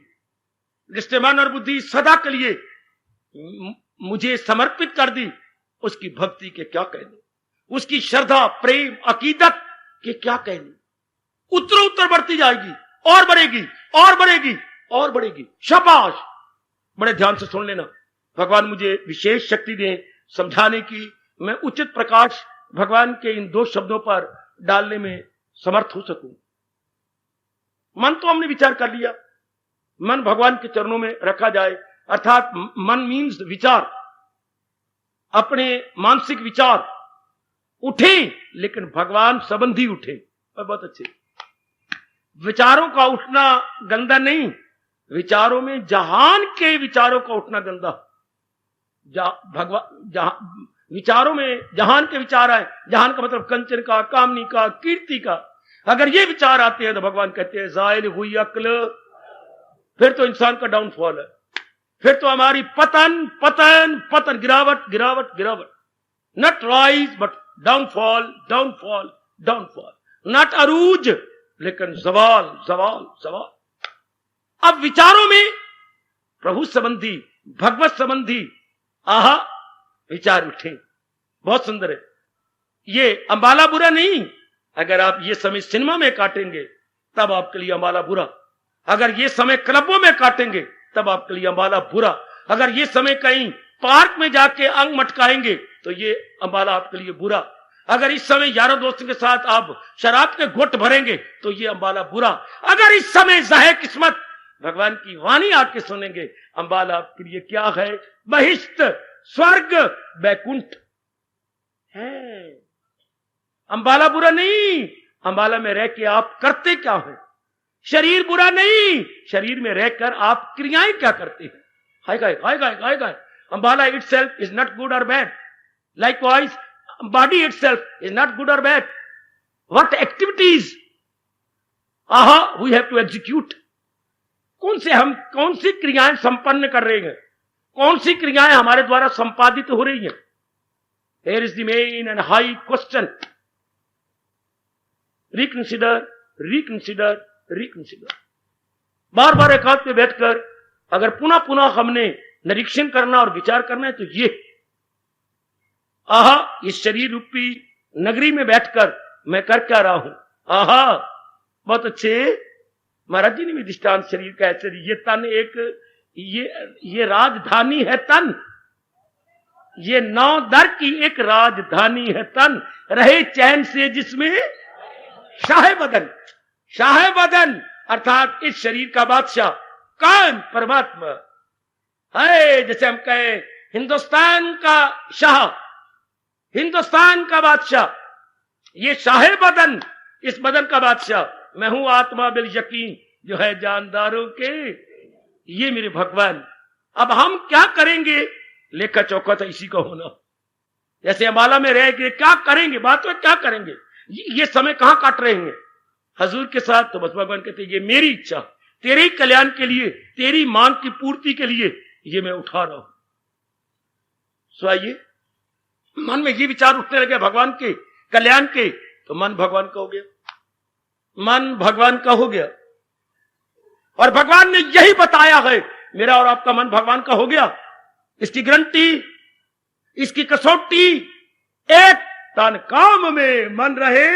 जिसने मन और बुद्धि सदा के लिए मुझे समर्पित कर दी, उसकी भक्ति के क्या कहने, उसकी श्रद्धा प्रेम अकीदत के क्या कहने। उत्तर बढ़ती जाएगी और बढ़ेगी और बढ़ेगी और बढ़ेगी। शाबाश, बड़े ध्यान से सुन लेना। भगवान मुझे विशेष शक्ति दें समझाने की, मैं उचित प्रकाश भगवान के इन दो शब्दों पर डालने में समर्थ हो सकूं। मन तो हमने विचार कर लिया, मन भगवान के चरणों में रखा जाए, अर्थात मन मीन्स विचार, अपने मानसिक विचार उठे लेकिन भगवान संबंधी उठे। और बहुत अच्छे विचारों का उठना गंदा नहीं, विचारों में जहान के विचारों का उठना गंदा। विचारों में जहान के विचार आए, जहान का मतलब कंचन का, कामनी का, कीर्ति का, अगर ये विचार आते हैं तो भगवान कहते हैं जायल हुई अक्ल, फिर तो इंसान का डाउनफॉल है, फिर तो हमारी पतन पतन पतन, गिरावट गिरावट गिरावट, not rise but downfall downfall downfall, not अरूज लेकिन सवाल सवाल सवाल। अब विचारों में प्रभु संबंधी, भगवत संबंधी आहा विचार उठे, बहुत सुंदर है। ये अंबाला बुरा नहीं, अगर आप ये समय सिनेमा में काटेंगे तब आपके लिए अंबाला बुरा, अगर ये समय क्लबों में काटेंगे तब आपके लिए अंबाला बुरा, अगर ये समय कहीं पार्क में जाके अंग मटकाएंगे तो ये अंबाला आपके लिए बुरा, अगर इस समय यारों दोस्तों के साथ आप शराब के घुट भरेंगे तो ये अंबाला बुरा, अगर इस समय ज़ाहे किस्मत भगवान की वाणी आके सुनेंगे, अंबाला आपके लिए क्या है? बहिष्ट स्वर्ग बैकुंठ है। अंबाला बुरा नहीं, अंबाला में रह के आप करते क्या हो? शरीर बुरा नहीं, शरीर में रहकर आप क्रियाएं क्या करते हैं? हाय गाय हाय गाय हाय गाय। Ambala itself is not good or bad. Likewise, body itself is not good or bad. What activities we have to execute? कौन सी क्रियाएं संपन्न कर रहे हैं, कौन सी क्रियाएं हमारे द्वारा संपादित हो रही हैं? Here is the main and high question. Reconsider, reconsider, reconsider. बार बार एकांत में बैठकर अगर पुनः पुनः हमने निरीक्षण करना और विचार करना है तो ये इस शरीर रूपी नगरी में बैठकर मैं कर क्या रहा हूं? बहुत अच्छे महाराज जी ने भी दृष्टांत शरीर का है। ये तन एक ये राजधानी है तन, ये नौ दर की एक राजधानी है तन, रहे चैन से जिसमें शाह बदन। शाह बदन अर्थात इस शरीर का बादशाह कौन? परमात्मा है। जैसे हम कहे हिंदुस्तान का शाह, हिंदुस्तान का बादशाह, ये शाह बदन, इस बदन का बादशाह मैं हूं, आत्मा बिल यकीन जो है जानदारों के, ये मेरे भगवान। अब हम क्या करेंगे लेखा चौका था इसी का होना। जैसे अम्बाला में रह के क्या करेंगे, बात में क्या करेंगे, ये समय कहां काट रहे हैं हजूर के साथ। तो बस भगवान कहते ये मेरी इच्छा, तेरे ही कल्याण के लिए, तेरी मांग की पूर्ति के लिए ये मैं उठा रहा हूं। सो आइए, मन में ये विचार उठने लगे भगवान के कल्याण के, तो मन भगवान का हो गया, मन भगवान का हो गया। और भगवान ने यही बताया है, मेरा और आपका मन भगवान का हो गया। इसकी गारंटी, इसकी कसौटी एक, तन काम में मन रहे,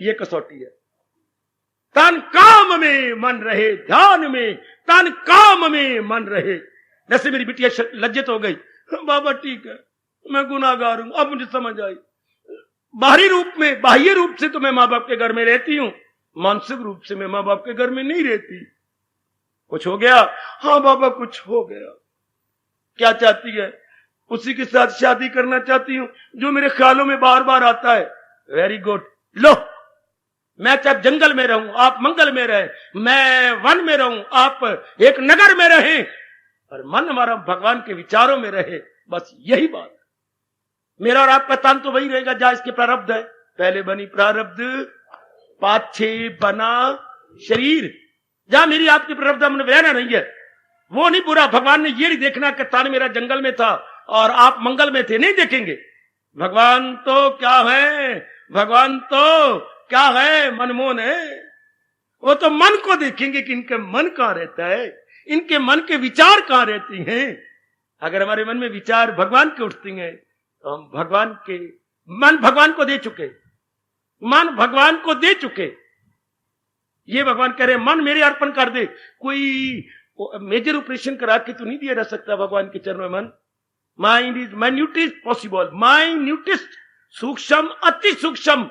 ये कसौटी है। तन काम में मन रहे, ध्यान में, तन काम में मन रहे। जैसे मेरी बिटिया लज्जित हो गई, बाबा ठीक है मैं गुनाहगार हूं, अब मुझे समझ आई, बाहरी रूप में, बाह्य रूप से तो मैं माँ बाप के घर में रहती हूं, मानसिक रूप से मैं माँ बाप के घर में नहीं रहती। कुछ हो गया, हाँ बाबा कुछ हो गया। क्या चाहती है, उसी के साथ शादी करना चाहती हूं जो मेरे ख्यालों में बार बार आता है। वेरी गुड, लो मैं चाहे जंगल में रहूं, आप मंगल में रहे, मैं वन में रहूं, आप एक नगर में रहें, और मन हमारा भगवान के विचारों में रहे, बस यही बात है। मेरा और आपका तान तो वही रहेगा जहां इसके प्रारब्ध है। पहले बनी प्रारब्ध, पाछे बना शरीर। जहां मेरी आपकी प्रारब्ध हमने रहना नहीं है, वो नहीं बुरा। भगवान ने ये नहीं देखना कि तान मेरा जंगल में था और आप मंगल में थे, नहीं देखेंगे। भगवान तो क्या है, भगवान तो क्या है, मनमोहन है। वो तो मन को देखेंगे कि इनके मन कहां रहता है, इनके मन के विचार कहां रहती हैं। अगर हमारे मन में विचार भगवान के उठती हैं तो हम भगवान के, मन भगवान को दे चुके, मन भगवान को दे चुके। ये भगवान कह रहे मन मेरे अर्पण कर दे। कोई मेजर ऑपरेशन करा के तो नहीं दिया जा सकता भगवान के चरणों में मन। Mind is minutest possible, minutest, सूक्ष्म, अति सूक्ष्म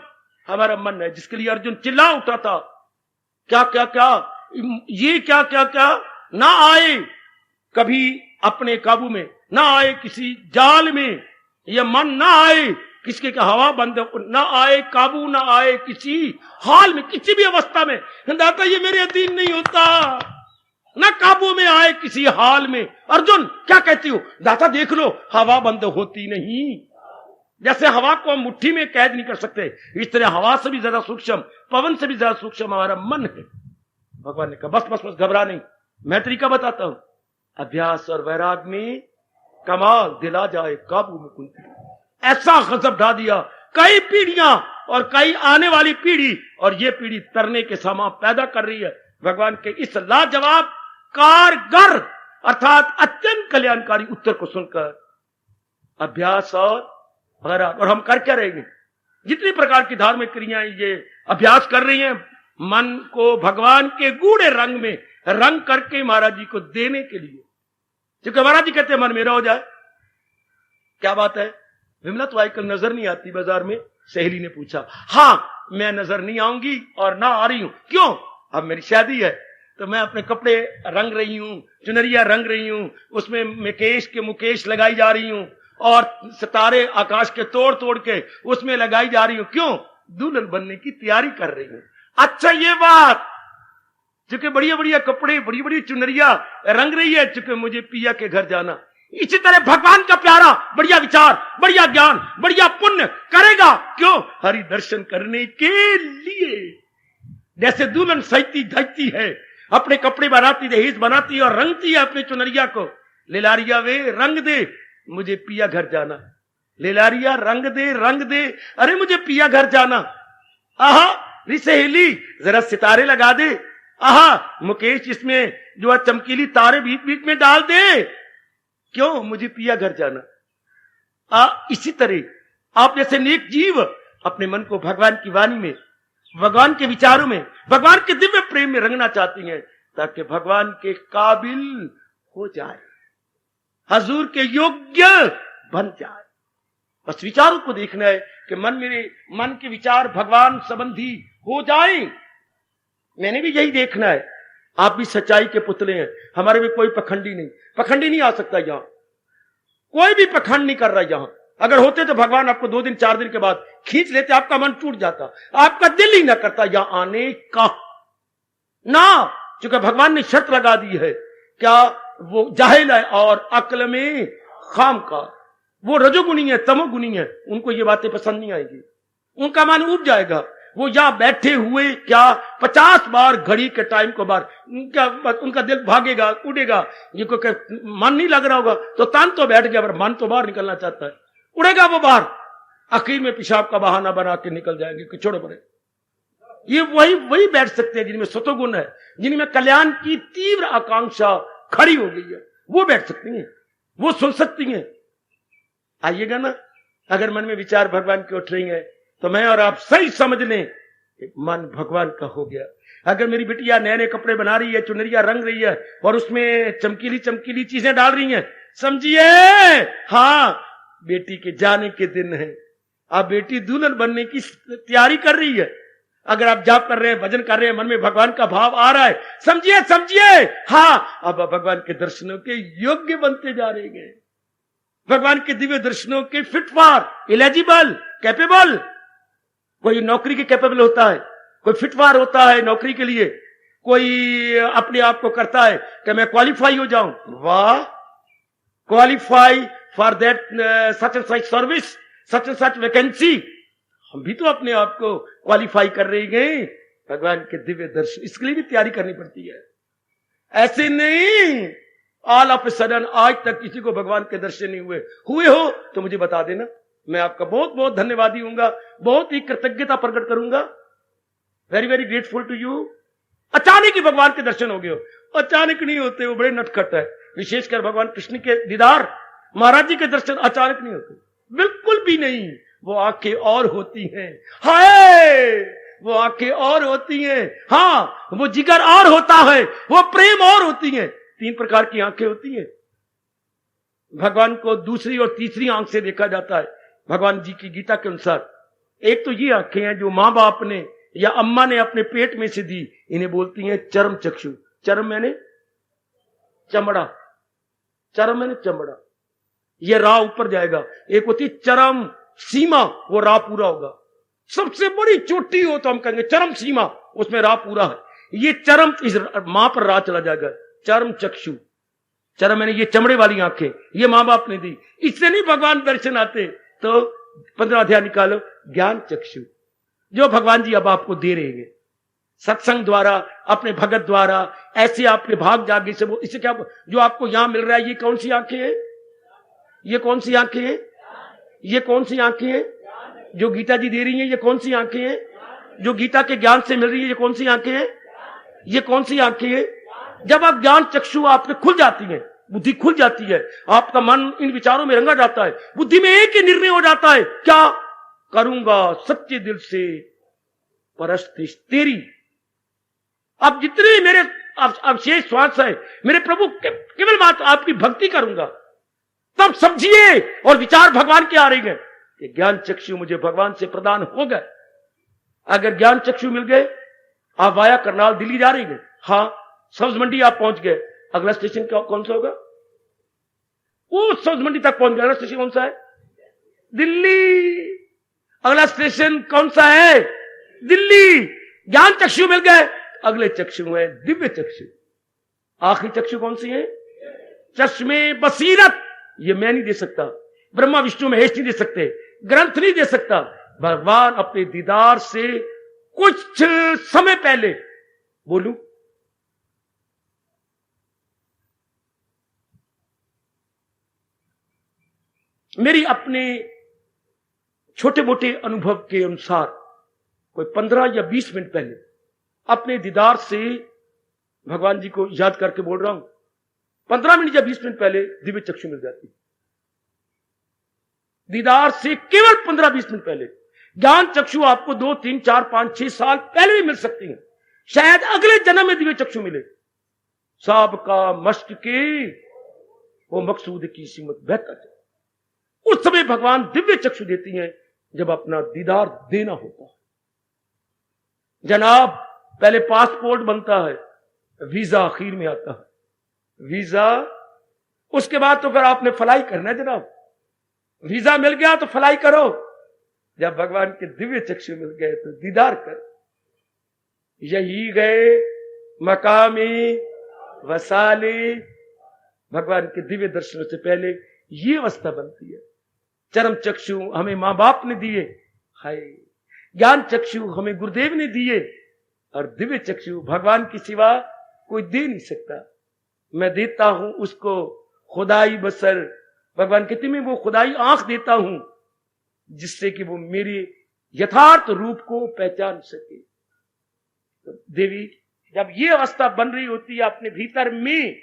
हमारा मन है, जिसके लिए अर्जुन चिल्ला उठा था, क्या क्या क्या, ये क्या क्या क्या ना आए कभी अपने काबू में, ना आए किसी जाल में, यह मन ना आए किसके का हवा बंद ना आए, काबू ना आए किसी हाल में, किसी भी अवस्था में। दाता ये मेरे अधीन नहीं होता, ना काबू में आए किसी हाल में। अर्जुन क्या कहती हो, दाता देख लो हवा बंद होती नहीं। जैसे हवा को हम मुट्ठी में कैद नहीं कर सकते, इस तरह हवा से भी ज्यादा सूक्ष्म, पवन से भी ज्यादा सूक्ष्म हमारा मन है। भगवान ने कहा बस बस बस घबरा नहीं, मैं तरीका बताता हूं। अभ्यास और वैराग में कमाल दिला जाए काबू में कुंती। ऐसा गजब ढा दिया, कई पीढ़ियां और कई आने वाली पीढ़ी, और ये पीढ़ी तरने के सामान पैदा कर रही है भगवान के इस लाजवाब कारगर अर्थात अत्यंत कल्याणकारी उत्तर को सुनकर। अभ्यास और वैराग, और हम कर क्या रहेंगे, जितनी प्रकार की धार्मिक क्रियाएं ये अभ्यास कर रही हैं, मन को भगवान के गूढ़े रंग में रंग करके महाराज जी को देने के लिए। क्योंकि महाराज जी कहते हैं मन मेरा हो जाए। क्या बात है, विमला तो आजकल नजर नहीं आती बाजार में। सहेली ने पूछा, हाँ मैं नजर नहीं आऊंगी और ना आ रही हूं। क्यों, अब मेरी शादी है तो मैं अपने कपड़े रंग रही हूं, चुनरिया रंग रही हूं, उसमें मुकेश के मुकेश लगाई जा रही हूं, और सितारे आकाश के तोड़ तोड़ के उसमें लगाई जा रही हूं। क्यों, दुल्हन बनने की तैयारी कर रही हूं। अच्छा ये बात, चूंकि बढ़िया बढ़िया कपड़े, बड़ी बड़ी चुनरिया रंग रही है, चूंकि मुझे पिया के घर जाना। इसी तरह भगवान का प्यारा बढ़िया विचार, बढ़िया ज्ञान, बढ़िया पुण्य करेगा। क्यों, हरि दर्शन करने के लिए। जैसे दुल्हन सजती धजती है, अपने कपड़े बनाती, दहेज बनाती है और रंगती है अपने चुनरिया को। लेलारिया वे रंग दे, मुझे पिया घर जाना। लेलारिया रंग दे, रंग दे, अरे मुझे पिया घर जाना। आहा सहेली जरा सितारे लगा दे, आहा मुकेश इसमें जो है चमकीली तारे बीच बीच में डाल दे। क्यों, मुझे पिया घर जाना। इसी तरह आप जैसे नेक जीव अपने मन को भगवान की वाणी में, भगवान के विचारों में, भगवान के दिव्य प्रेम में रंगना चाहती हैं, ताकि भगवान के काबिल हो जाए, हजूर के योग्य बन जाए। बस विचारों को देखना है कि मन, मेरे मन के विचार भगवान संबंधी हो जाए। मैंने भी यही देखना है। आप भी सच्चाई के पुतले हैं, हमारे में कोई पखंडी नहीं आ सकता। यहां कोई भी पखंड नहीं कर रहा। यहां अगर होते तो भगवान आपको 2 दिन 4 दिन के बाद खींच लेते, आपका मन टूट जाता, आपका दिल ही ना करता यहां आने का ना। चूंकि भगवान ने शर्त लगा दी है, क्या वो जाहिल है और अक्ल में खाम का, वो रजोगुनी है, तमोगुनी है, उनको ये बातें पसंद नहीं आएगी, उनका मन उब जाएगा। वो यहां बैठे हुए क्या 50 बार घड़ी के टाइम को बार उनका दिल भागेगा, उड़ेगा। ये को मन नहीं लग रहा होगा तो तन तो बैठ गया, पर मन तो बाहर निकलना चाहता है, उड़ेगा वो बाहर, आखिर में पेशाब का बहाना बना के निकल जाएंगे कि छोड़ो पड़े। ये वही बैठ सकते हैं जिनमें सतोगुण है, जिनमें कल्याण की तीव्र आकांक्षा खड़ी हो गई है, वो बैठ सकती हैं, वो सुन सकती हैं। आइएगा ना, अगर मन में विचार भगवान की उठ रही है तो मैं और आप सही समझ लें कि मन भगवान का हो गया। अगर मेरी बिटिया नए नए कपड़े बना रही है, चुनरिया रंग रही है और उसमें चमकीली चमकीली चीजें डाल रही हैं, समझिए हाँ बेटी के जाने के दिन है, अब बेटी दुल्हन बनने की तैयारी कर रही है। अगर आप जाप कर रहे हैं, भजन कर रहे हैं, मन में भगवान का भाव आ रहा है, समझिए हाँ अब भगवान के दर्शनों के योग्य बनते जा रहे हैं, भगवान के दिव्य दर्शनों के फिट फॉर एलिजिबल, कैपेबल। कोई नौकरी के कैपेबल होता है, कोई फिट फॉर होता है नौकरी के लिए, कोई अपने आप को करता है कि मैं क्वालिफाई हो जाऊं, वाह, qualify for that such and such service, such and such vacancy. हम भी तो अपने आप को क्वालिफाई कर रहे हैं भगवान के दिव्य दर्शन, इसके लिए भी तैयारी करनी पड़ती है। ऐसे नहीं ऑल ऑफ ए सडन आज तक किसी को भगवान के दर्शन नहीं हुए हो तो मुझे बता देना, मैं आपका बहुत बहुत धन्यवादी हूंगा, बहुत ही कृतज्ञता प्रकट करूंगा। Very very grateful to you. अचानक ही भगवान के दर्शन हो गए हो, अचानक नहीं होते, वो बड़े नटखट है। विशेषकर भगवान कृष्ण के दीदार, महाराज जी के दर्शन अचानक नहीं होते, बिल्कुल भी नहीं। वो आंखें और होती हैं, हाय वो आंखें और होती हैं, हाँ वो जिगर और होता है, वो प्रेम और होती है। 3 प्रकार की आंखें होती हैं। भगवान को दूसरी और तीसरी आंख से देखा जाता है भगवान जी की गीता के अनुसार। एक तो ये आंखें हैं जो मां बाप ने या अम्मा ने अपने पेट में से दी, इन्हें बोलती हैं चरम चक्षु। चरम मैंने चमड़ा, चरम मैंने चमड़ा, ये राह ऊपर जाएगा। एक होती चरम सीमा, वो राह पूरा होगा। सबसे बड़ी चोटी हो तो हम कहेंगे चरम सीमा, उसमें राह पूरा है। ये चरम इस मां पर राह चला जाएगा, चरम चक्षु। चरम मैंने ये चमड़े वाली आंखें, ये मां बाप ने दी, इससे नहीं भगवान दर्शन आते। तो 15 अध्याय निकालो, ज्ञान चक्षु, जो भगवान जी अब आपको दे रहे हैं सत्संग द्वारा, अपने भगत द्वारा, ऐसे आपके भाग जागे से। वो इससे क्या जो आपको यहां मिल रहा है, ये कौन सी आंखें हैं, ये कौन सी आंखें हैं, ये कौन सी आंखें हैं जो गीता जी दे रही हैं, ये कौन सी आंखें हैं जो गीता के ज्ञान से मिल रही है, ये कौन सी आंखें हैं, ये कौन सी आंखें हैं। जब आप ज्ञान चक्षु आपके खुल जाती है, बुद्धि खुल जाती है, आपका मन इन विचारों में रंगा जाता है, बुद्धि में एक ही निर्णय हो जाता है, क्या करूंगा सच्चे दिल से परस्तिश तेरी। अब जितने मेरे अवशेष श्वास है, मेरे प्रभु केवल बात आपकी भक्ति करूंगा। तब समझिए और विचार भगवान के आ रहे हैं कि ज्ञान चक्षु मुझे भगवान से प्रदान हो गए। अगर ज्ञान चक्षु मिल गए, आप वाया करनाल दिल्ली जा रही हैं, हाँ सब्ज मंडी आप पहुंच गए, अगला स्टेशन कौन सा होगा, वो सब्ज मंडी तक पहुंच गए, अगला स्टेशन कौन सा है, दिल्ली। अगला स्टेशन कौन सा है, दिल्ली। ज्ञान चक्षु मिल गए, अगले चक्षु है दिव्य चक्षु। आखिरी चक्षु कौन सी है, चश्मे बसीरत। ये मैं नहीं दे सकता, ब्रह्मा विष्णु महेश नहीं दे सकते, ग्रंथ नहीं दे सकता। भगवान अपने दीदार से कुछ समय पहले, बोलूं मेरी अपने छोटे मोटे अनुभव के अनुसार कोई 15 या 20 मिनट पहले अपने दीदार से भगवान जी को याद करके बोल रहा हूं, 15 मिनट या 20 मिनट पहले दिव्य चक्षु मिल जाती। दीदार से केवल 15-20 मिनट पहले। ज्ञान चक्षु आपको 2, 3, 4, 5, 6 साल पहले भी मिल सकती है, शायद अगले जन्म में दिव्य चक्षु मिले। सबका मश्क के वो मकसूद की सीमत बेहतर। उस समय भगवान दिव्य चक्षु देती हैं जब अपना दीदार देना होता है। जनाब पहले पासपोर्ट बनता है, वीजा आखिर में आता है, वीजा, उसके बाद तो फिर आपने फ्लाई करना है जनाब। वीजा मिल गया तो फ्लाई करो, जब भगवान के दिव्य चक्षु मिल गए तो दीदार कर। यही गए मकामी वसाले, भगवान के दिव्य दर्शनों से पहले ये अवस्था बनती है। चरम चक्षु हमें मां बाप ने दिए, हाय, ज्ञान चक्षु हमें गुरुदेव ने दिए, और दिव्य चक्षु भगवान की सिवा कोई दे नहीं सकता। मैं देता हूं उसको खुदाई बसर, भगवान कहते मैं वो खुदाई आंख देता हूं जिससे कि वो मेरे यथार्थ रूप को पहचान सके। तो देवी जब ये अवस्था बन रही होती है अपने भीतर में,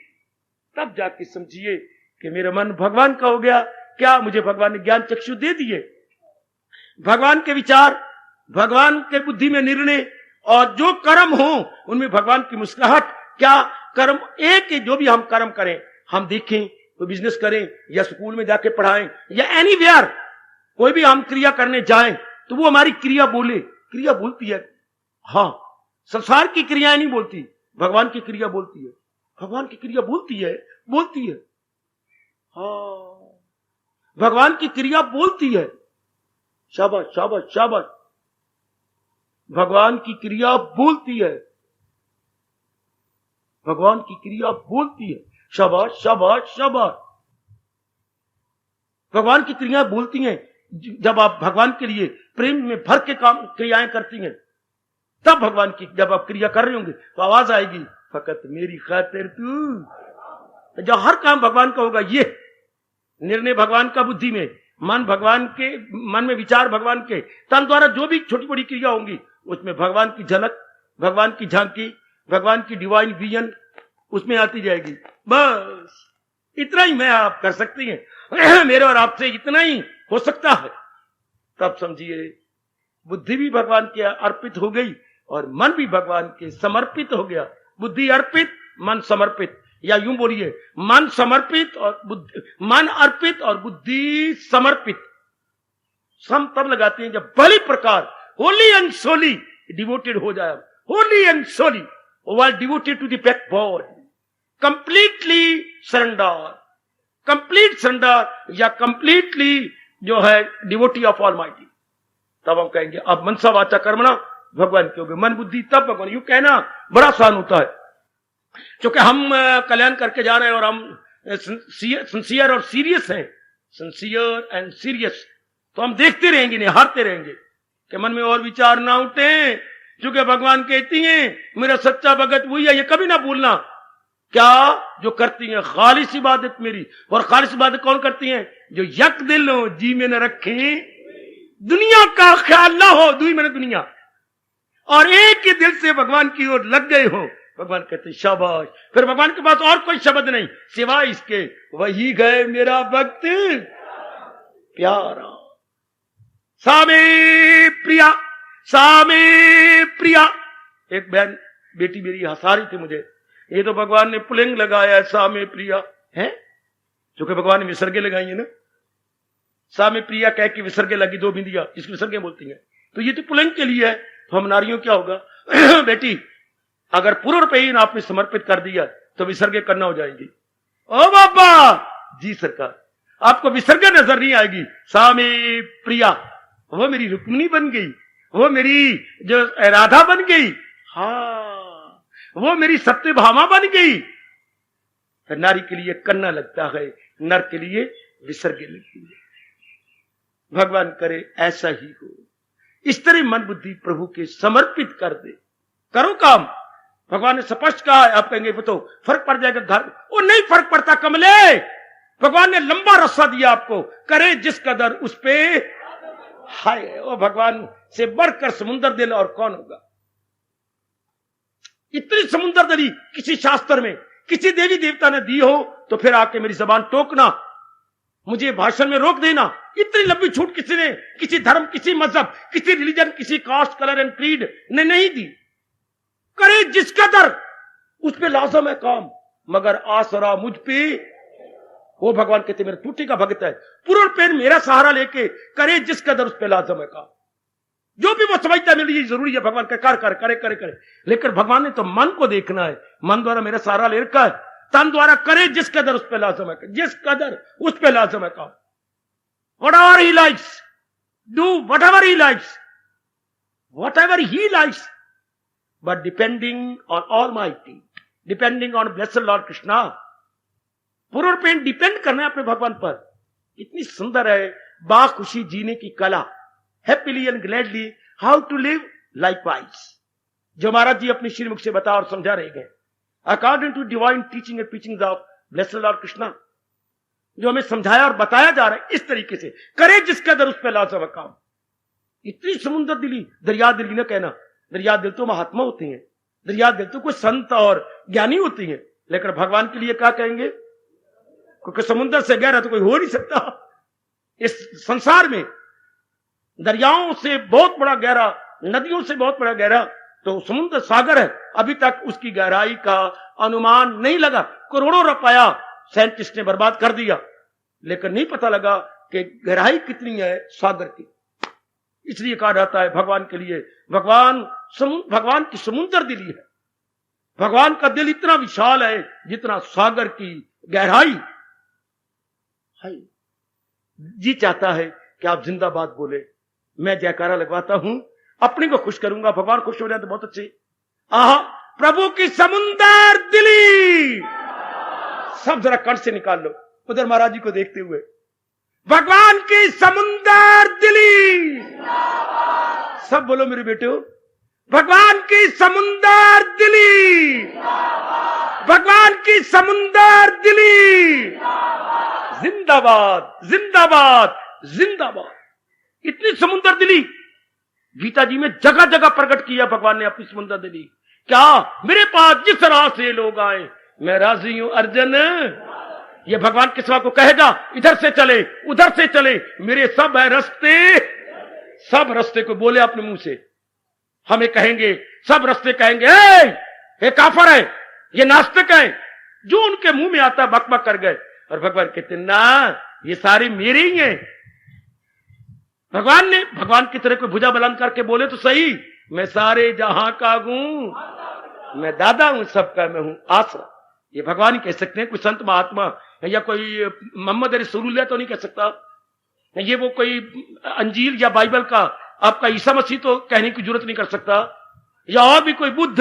तब जाके समझिए कि मेरा मन भगवान का हो गया। क्या मुझे भगवान ने ज्ञान चक्षु दे दिए, भगवान के विचार, भगवान के बुद्धि में निर्णय, और जो कर्म हो उनमें भगवान की मुस्कुराहट। क्या कर्म एक ही, जो भी हम कर्म करें, हम देखें तो बिजनेस करें या स्कूल में जाके पढ़ाएं या एनीवेयर कोई भी हम क्रिया करने जाएं, तो वो हमारी क्रिया बोले, क्रिया बोलती है। हाँ, संसार की क्रियाएं नहीं बोलती, भगवान की क्रिया बोलती है, भगवान की क्रिया बोलती है, बोलती है। हाँ, भगवान की क्रिया बोलती है। शाबाश शाबाश शाबाश, भगवान की क्रिया बोलती है, भगवान की क्रिया बोलती है। शाबाश शाबाश शाबाश, भगवान की क्रिया बोलती हैं। जब आप भगवान के लिए प्रेम में भर के काम क्रियाएं करती हैं, तब भगवान की जब आप क्रिया कर रहे होंगे तो आवाज आएगी, फकत मेरी खातिर तू। जब हर काम भगवान का होगा, ये निर्णय भगवान का बुद्धि में, मन भगवान के, मन में विचार भगवान के, तन द्वारा जो भी छोटी बड़ी क्रिया होंगी उसमें भगवान की झलक, भगवान की झांकी, भगवान की डिवाइन विजन उसमें आती जाएगी। बस इतना ही मैं आप कर सकती हैं, मेरे और आपसे इतना ही हो सकता है। तब समझिए बुद्धि भी भगवान के अर्पित हो गई और मन भी भगवान के समर्पित हो गया। बुद्धि अर्पित, मन समर्पित, या यूं बोलिए मन समर्पित और बुद्धि, मन अर्पित और बुद्धि समर्पित। सम तब लगाते हैं जब भली प्रकार होली एंड सोली डिवोटेड हो जाए, holy and solely, while devoted to the backbone, completely surrender, complete surrender या completely जो है डिवोटी ऑफ ऑलमाइटी। तब हम कहेंगे अब मनसा वाचा कर्मणा भगवान के हो गए, मन बुद्धि तब भगवान। यूं कहना बड़ा आसान होता है, क्योंकि हम कल्याण करके जा रहे हैं और हम सिंसियर और सीरियस हैं, सिंसियर एंड सीरियस। तो हम देखते रहेंगे, नहीं हारते रहेंगे कि मन में और विचार ना उठे, क्योंकि भगवान कहती हैं मेरा सच्चा भगत वही है। ये कभी ना भूलना, क्या जो करती हैं खालिस इबादत मेरी। और खालिस इबादत कौन करती हैं? जो यक दिल हो, जी में न रखे, दुनिया का ख्याल ना हो, दुई मैंने दुनिया, और एक ही दिल से भगवान की ओर लग गए हो। भगवान कहते शाबाश। फिर भगवान के पास और कोई शब्द नहीं सिवाय इसके, वही गए मेरा भक्त प्यारा, सामे प्रिया, सामे प्रिया। एक बहन बेटी मेरी हंसा रही थी मुझे, ये तो भगवान ने पुलिंग लगाया है, सामे प्रिया है, जो कि भगवान ने विसर्गे लगाई है ना। सामे प्रिया कह के विसर्गे लगी, दो बिंदिया, इसको विसर्गे बोलती है, तो ये तो पुलिंग के लिए है। तो हम नारियों क्या होगा बेटी, अगर पूर्ण रुपये ही आपने समर्पित कर दिया तो विसर्गे करना हो जाएगी। ओ बाबा जी सरकार, आपको विसर्गे नजर नहीं आएगी। सामे प्रिया, वो मेरी रुक्मिणी बन गई, वो मेरी जो राधा बन गई, हाँ वो मेरी सत्यभामा बन गई। तो नारी के लिए कन्ना लगता है, नर के लिए विसर्गे लगती है। भगवान करे ऐसा ही हो, इस तरह मन बुद्धि प्रभु के समर्पित कर दे, करो काम। भगवान ने स्पष्ट कहा है, आप कहेंगे तो फर्क पड़ जाएगा घर, वो नहीं फर्क पड़ता कमले। भगवान ने लंबा रस्सा दिया आपको, करे जिस कदर उस पे हाय। वो भगवान से बढ़कर समुद्र दिल और कौन होगा। इतनी समुद्र दली किसी शास्त्र में किसी देवी देवता ने दी हो तो फिर आके मेरी जबान टोकना, मुझे भाषण में रोक देना। इतनी लंबी छूट किसी ने, किसी धर्म, किसी मजहब, किसी रिलीजन, किसी कास्ट, कलर एंड क्रीड ने नहीं दी। करे जिस कदर उस पे लाजम है काम, मगर आसरा मुझ पे। वो भगवान कहते मेरे टूटी का भगत है, पूर्ण पेन मेरा सहारा लेके करे जिस कदर उस पे लाजम है काम। जो भी वो समझता मेरे लिए जरूरी है, भगवान का कर कर करे करे करे। लेकिन भगवान ने तो मन को देखना है, मन द्वारा मेरा सहारा ले रखा है, तन द्वारा करे जिस कदर उस पे लाजम है, जिस कदर उस पे लाजम है काम। Whatever he likes, do whatever he likes, whatever he likes, but depending on Almighty, depending on blessed Lord Krishna। पूर्ण पेन डिपेंड करना है अपने भगवान पर, इतनी सुंदर है बाखुशी जीने की कला, happily and gladly how to live likewise, जो महाराज जी अपने श्रीमुख से बता और समझा रहे गए according to divine teaching and teachings of blessed lord Krishna, जो हमें समझाया और बताया जा रहा है। इस तरीके से करे जिसका दर उस पर लाजवाब काम। इतनी समुद्र दिली, दरिया दिली न कहना, दरिया दिल तो महात्मा होते हैं, दरिया दिल तो कोई संत और ज्ञानी होती हैं, लेकिन भगवान के लिए क्या कहेंगे, क्योंकि समुद्र से गहरा तो कोई हो नहीं सकता। इस संसार में दरियाओं से बहुत बड़ा गहरा, नदियों से बहुत बड़ा गहरा तो समुद्र सागर है। अभी तक उसकी गहराई का अनुमान नहीं लगा, करोड़ों रुपया साइंटिस्ट ने बर्बाद कर दिया, लेकिन नहीं पता लगा कि गहराई कितनी है सागर की। इसलिए कहा जाता है भगवान के लिए भगवान की समुद्र दिली है। भगवान का दिल इतना विशाल है जितना सागर की गहराई है। जी चाहता है कि आप जिंदाबाद बोले, मैं जयकारा लगवाता हूं, अपने को खुश करूंगा, भगवान खुश हो जाए तो बहुत अच्छे। आहा, प्रभु की समुंदर दिली, सब जरा कंठ से निकाल लो, उधर महाराज जी को देखते हुए, भगवान की समुंदर दिली, सब बोलो मेरे बेटे, भगवान की समुंदर दिली, भगवान की समुंदर दिली, जिंदाबाद जिंदाबाद जिंदाबाद। इतनी समुंदर दिली गीता जी में जगह जगह प्रकट किया भगवान ने अपनी समुंदर दिली। क्या मेरे पास जिस राह से लोग आए मैं राजी हूं अर्जुन। ये भगवान किस को कहेगा इधर से चले उधर से चले, मेरे सब है रास्ते, सब रास्ते को बोले अपने मुंह से। हमें कहेंगे, सब रास्ते कहेंगे ये काफर है, ये नास्तिक है, जो उनके मुंह में आता बक बक कर गए। और भगवान कहते ना, ये सारे मेरे ही हैं। भगवान की तरह कोई भुजा बुलंद करके बोले तो सही, मैं सारे जहां का हूं, मैं दादा हूं सबका, मैं हूं आसरा। ये भगवान ही कह सकते हैं, कोई संत महात्मा या कोई मोहम्मद रसूलुल्लाह तो नहीं कह सकता। ये वो कोई अंजील या बाइबल का आपका ईसा मसीह तो कहने की जरूरत नहीं कर सकता, या और भी कोई बुद्ध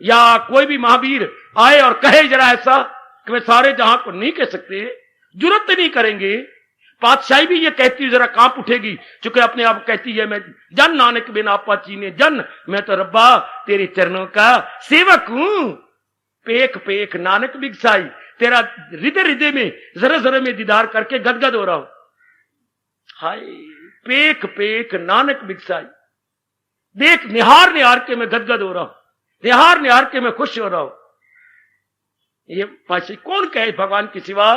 या कोई भी महावीर आए और कहे जरा ऐसा कि मैं सारे जहां को नहीं कह सकते, जरूरत नहीं करेंगे। पातशाही भी ये कहती है जरा कांप उठेगी, चूंकि अपने आप कहती है मैं जन नानक बिन आपा चीने जन, मैं तो रब्बा तेरे चरणों का सेवक हूं। पेख पेख नानक बिगसाई, तेरा हृदय हृदय में जरा जरा में दीदार करके गदगद हो रहा हूं। हाय पेख पेख नानक बिगसाई, देख निहार निहार के मैं गदगद हो रहा हूं, निहार निहार के मैं खुश हो रहा हूं। ये पाशी कौन कहे भगवान के सिवा,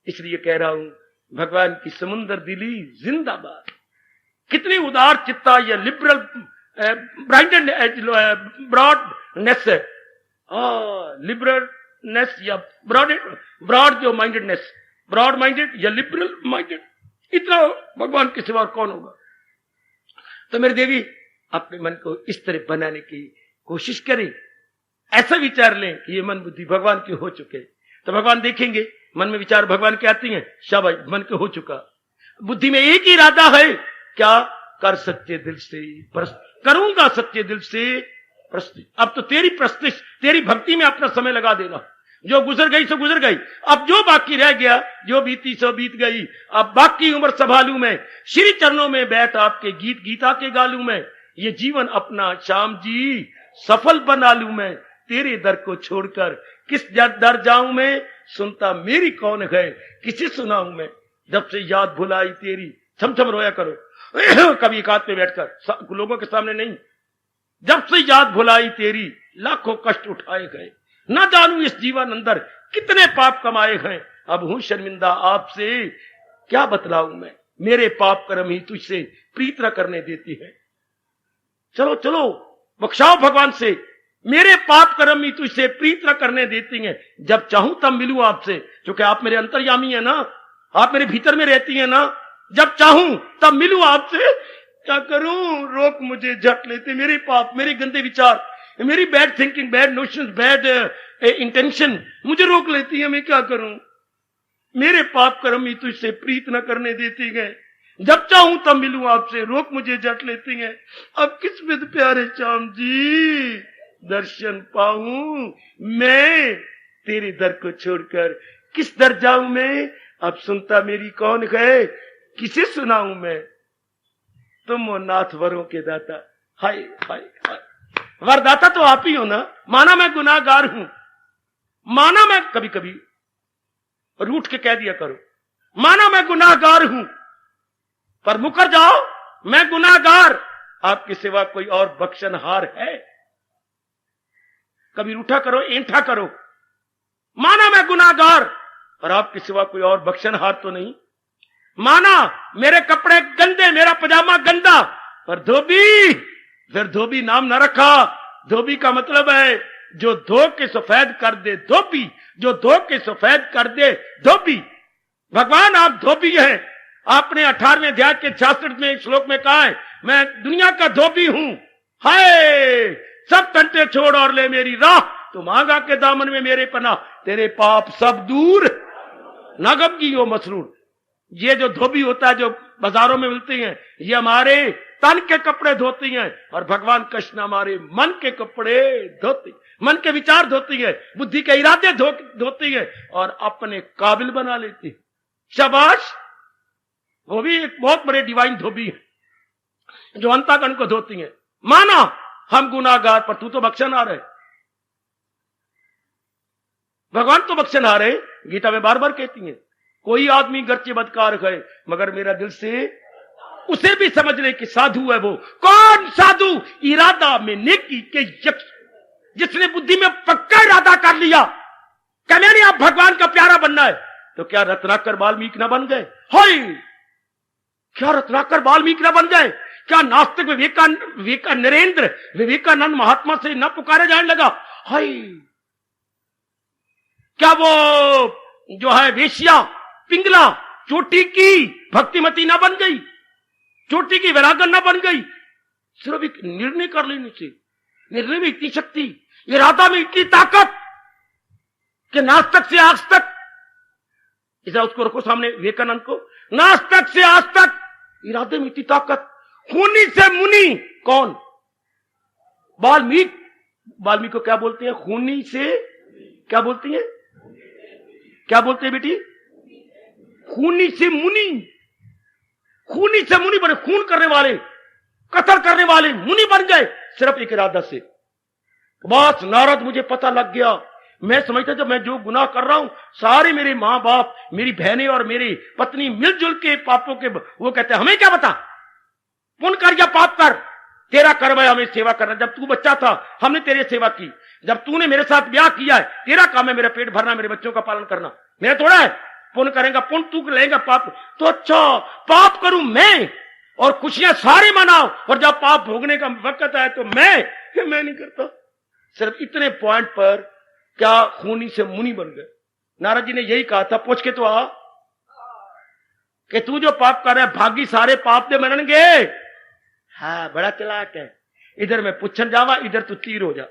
इसलिए कह रहा हूं भगवान की समुंदर दिली जिंदाबाद। कितनी उदार चित्ता या लिबरल ब्रॉडनेस, लिबरलनेस या ब्रॉड जो माइंडेडनेस, ब्रॉड माइंडेड या लिबरल माइंडेड, इतना भगवान के सिवा कौन होगा। तो मेरे देवी अपने मन को इस तरह बनाने की कोशिश करें, ऐसा विचार लें कि ये मन बुद्धि भगवान की हो चुके, तो भगवान देखेंगे मन में विचार भगवान के आती हैं, शाबाश मन के हो चुका। बुद्धि में एक ही इरादा है, क्या कर सच्चे दिल से करूंगा, सच्चे दिल से प्रस्तुत। अब तो तेरी प्रस्तुत, तेरी भक्ति में अपना समय लगा देना, जो गुजर गई सो गुजर गई, अब जो बाकी रह गया, जो बीती सो बीत गई, अब बाकी उम्र संभालू मैं, श्री चरणों में बैठ आपके गीत गीता के गालू मैं, ये जीवन अपना श्याम जी सफल बना लू मैं, तेरे दर को छोड़कर किस दर जाऊं मैं, सुनता मेरी कौन है, किसे सुनाऊं मैं, जब से याद भुलाई तेरी, छम छम रोया करो कभी एकांत में बैठकर, लोगों के सामने नहीं। जब से याद भुलाई तेरी, लाखों कष्ट उठाए गए, ना जानू इस जीवन अंदर कितने पाप कमाए हैं, अब हूं शर्मिंदा आपसे क्या बतलाऊं मैं, मेरे पाप कर्म ही तुझसे प्रीत न करने देती है। चलो चलो बख्शाओ भगवान से, मेरे पाप कर्म ही तुझसे प्रीत न करने देती हैं, जब चाहूं तब मिलूं आपसे, क्योंकि आप मेरे अंतर्यामी है ना, आप मेरे भीतर में रहती हैं ना, जब चाहूं तब मिलूं आपसे। क्या करूं, रोक मुझे झट लेते मेरे पाप, मेरे गंदे विचार, मेरी bad thinking, bad notions, bad intention मुझे रोक लेती है, मैं क्या करूं। मेरे पाप कर्म ही तुझसे प्रीत न करने देती हैं, जब चाहूं तब मिलूं आपसे, रोक मुझे झट लेती हैं। अब किस विध प्यारे श्याम जी दर्शन पाऊं मैं, तेरे दर को छोड़कर किस दर जाऊं मैं, अब सुनता मेरी कौन है, किसे सुनाऊं मैं, तुम हो नाथ वरों के दाता। हाय हाय हाय, वरदाता तो आप ही हो ना। माना मैं गुनाहगार हूं, माना मैं, कभी कभी रूठ के कह दिया करो, माना मैं गुनाहगार हूं, पर मुकर जाओ, मैं गुनाहगार, आपके सिवा कोई और बख्शनहार है? कभी रूठा करो, ऐंठा करो, माना मैं गुनाहगार, और आपके सिवा कोई और बख्शनहार तो नहीं। माना मेरे कपड़े गंदे, मेरा पजामा गंदा, पर धोबी, फिर धोबी नाम न रखा। धोबी का मतलब है जो धो के सफेद कर दे धोबी, जो धो के सफेद कर दे धोबी। भगवान आप धोबी हैं। आपने 18वें अध्याय के 66वें एक श्लोक में कहा है, मैं दुनिया का धोबी हूं। हाय, सब तंटे छोड़ और ले मेरी राह, तो मांगा के दामन में मेरे पना, तेरे पाप सब दूर ना गमगी हो मसरूर। ये जो धोबी होता है जो बाजारों में मिलती हैं, ये हमारे तन के कपड़े धोती हैं, और भगवान कृष्ण हमारे मन के कपड़े धोती, मन के विचार धोती है, बुद्धि के इरादे धोती है, और अपने काबिल बना लेती है। शाबाश, वो भी एक बहुत बड़े डिवाइन धोबी है जो अंतःकरण को धोती है। माना हम गुनाहगार, पर तू तो बख्शनहार है। भगवान तो बख्शनहार है, गीता में बार बार कहती है, कोई आदमी गर्चे बदकार है, मगर मेरा दिल से उसे भी समझ ले कि साधु है वो। कौन साधु? इरादा में नेकी के यक्ष, जिसने बुद्धि में पक्का इरादा कर लिया कि मैंने आप भगवान का प्यारा बनना है। तो क्या रत्नाकर वाल्मीकि न बन गए? हाय, क्या रत्नाकर वाल्मीकि न बन गए? क्या नास्तिक विवेकानंद महात्मा से न पुकारे जाने लगा? हाय, क्या वो जो है वेश्या पिंगला चोटी की भक्तिमती ना बन गई, चोटी की वैरागन ना बन गई? सिर्फ एक निर्णय कर लेने से, निर्णय में इतनी शक्ति, इरादा में इतनी ताकत कि नाज तक से आज तक, इसे उसको रखो सामने विवेकानंद को, नाज तक से आज तक इरादे में इतनी ताकत। खूनी से मुनि कौन? वाल्मीकि को क्या बोलते हैं? खूनी से क्या बोलती है? क्या बोलते हैं बेटी? खूनी से मुनि, खूनी से मुनि बने, खून करने वाले, कत्ल करने वाले मुनि बन गए सिर्फ एक इरादा से। बस नारद, मुझे पता लग गया, मैं समझता जब मैं जो गुनाह कर रहा हूं, सारे मेरे मां बाप, मेरी बहनें और मेरी पत्नी मिलजुल के पापों के, वो कहते हैं हमें क्या पता, पुण्य कर या पाप कर, तेरा कर्म है हमें सेवा करना। जब तू बच्चा था हमने तेरी सेवा की, जब तूने मेरे साथ ब्याह किया है, तेरा काम है मेरा पेट भरना, मेरे बच्चों का पालन करना, मेरा थोड़ा है। पुण्य करेगा, पुण्य तू लेगा, पाप तो अच्छा पाप करूं मैं, और खुशियां सारे मनाओ, और जब पाप भोगने का वक्त आए तो मैं नहीं करता। सिर्फ इतने पॉइंट पर क्या खूनी से मुनि बन गए। नारद जी ने यही कहा था, पूछ के तो आ कि तू जो पाप कर रहा है, भागी सारे पाप दे मननगे। हाँ, बड़ा चालाक है, इधर मैं पुच्छन जावा, इधर तू तीर हो जा।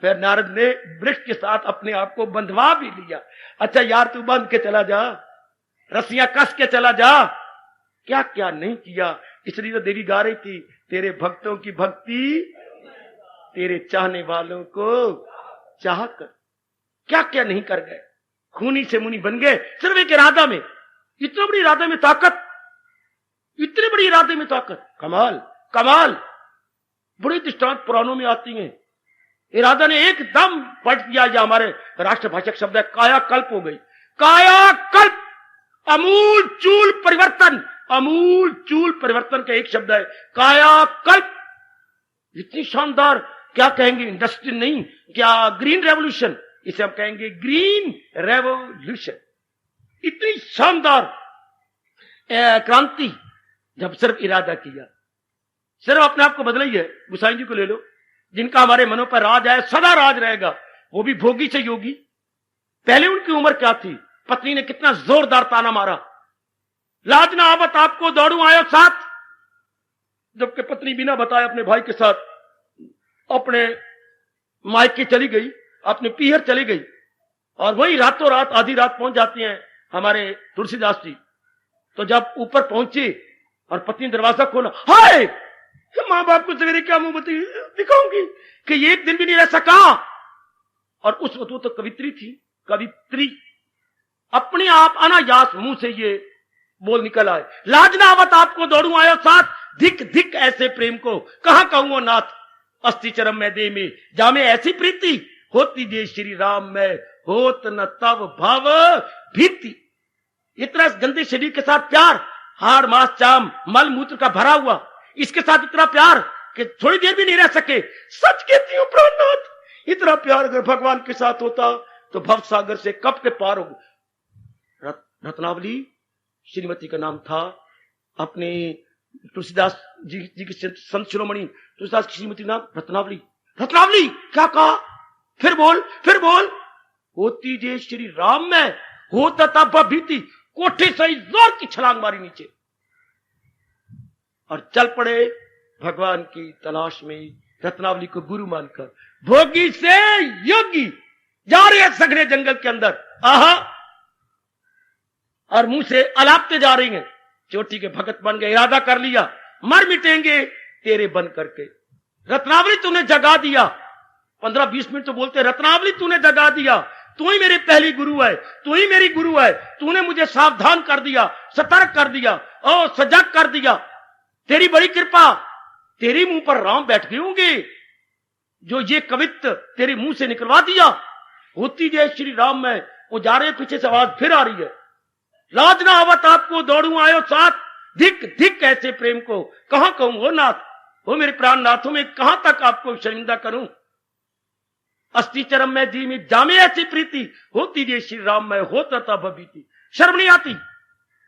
फिर नारद ने वृक्ष के साथ अपने आप को बंधवा भी लिया। अच्छा यार, तू बंध के चला जा, रस्सियां कस के चला जा, क्या क्या नहीं किया। इसलिए तो देवी गा रही थी, तेरे भक्तों की भक्ति, तेरे चाहने वालों को चाह कर, क्या क्या नहीं कर गए। खूनी से मुनि बन गए सिर्फ एक इरादा में। इतनी बड़ी इरादे में ताकत, इतनी बड़ी इरादे में ताकत, कमाल कमाल। बड़ी दृष्टांत पुराणों में आती हैं। इरादा ने एकदम पलट दिया। या हमारे राष्ट्रभाषक शब्द है कायाकल्प हो गई। कायाकल्प, अमूल चूल परिवर्तन, अमूल चूल परिवर्तन का एक शब्द है कायाकल्प। इतनी शानदार, क्या कहेंगे, इंडस्ट्री नहीं, क्या ग्रीन रेवोल्यूशन, इसे हम कहेंगे ग्रीन रेवोल्यूशन। इतनी शानदार क्रांति जब सिर्फ इरादा किया, सिर्फ अपने आप को बदला ही है। गुसाई जी को ले लो, जिनका हमारे मनों पर राज है, सदा राज रहेगा, वो भी भोगी से योगी। पहले उनकी उम्र क्या थी, पत्नी ने कितना जोरदार ताना मारा, लाज ना आवत आपको दौड़ू आयो साथ। जबकि पत्नी बिना बताए अपने भाई के साथ अपने मायके चली गई, अपने पीहर चली गई, और वही रातों रात आधी रात पहुंच जाती हैं हमारे तुलसीदास जी। तो जब ऊपर पहुंची और पत्नी दरवाजा खोला, हाय, मां बाप को सवेरे क्या मुंह दिखाऊंगी कि ये एक दिन भी नहीं रह सका। और उस वक्त वो तो कवित्री थी, कवित्री, अपने आप अनायास मुंह से ये बोल निकल आए, लाज ना आवत आपको दौड़ू आयो साथ, धिक धिक ऐसे प्रेम को कहां कहूं नाथ। अस्थि चरम में दे में जामे ऐसी प्रीति, होती जे श्री राम में होत न तब भाव भीति। इतना गंदे शरीर के साथ प्यार, हाड़ मांस चाम मल मूत्र का भरा हुआ, इसके साथ इतना प्यार कि थोड़ी देर भी नहीं रह सके। सच कहती हूं प्राणनाथ, इतना प्यार अगर भगवान के साथ होता तो भव सागर से कब के पार हो। रत्नावली श्रीमती का नाम था। अपने तुलसीदास जी की संत शिरोमणि तुलसीदास की श्रीमती नाम रत्नावली। रत्नावली क्या कहा? फिर बोल, फिर बोल। होती जे श्री राम में होता तब भीति, कोठे से जोर की छलांग मारी नीचे और चल पड़े भगवान की तलाश में। रत्नावली को गुरु मानकर भोगी से योगी जा रहे हैं सघने जंगल के अंदर, आहा, और मुंह से अलापते जा रही हैं। चोटी के भगत बन गए, इरादा कर लिया मर मिटेंगे तेरे बन करके। रत्नावली तूने जगा दिया, 15-20 मिनट तो बोलते, रत्नावली तूने जगा दिया, तू ही मेरी पहली गुरु है, तू ही मेरी गुरु है, तूने मुझे सावधान कर दिया, सतर्क कर दिया, ओ सजग कर दिया, तेरी बड़ी कृपा। तेरे मुंह पर राम बैठ गए होंगे जो ये कवित्व तेरे मुंह से निकलवा दिया। होती जय श्री राम में वो जा रहे, पीछे से आवाज फिर आ रही है, लाज ना आवत आपको दौड़ू आयो साथ, धिक धिक ऐसे प्रेम को कहां कहूं हो नाथ। हो मेरे प्राण नाथों में कहां तक आपको शर्मिंदा करूं। अस्थि चरम में जी में जामे ऐसी प्रीति, होती जय श्री राम में होता था भीति। शर्म नहीं आती?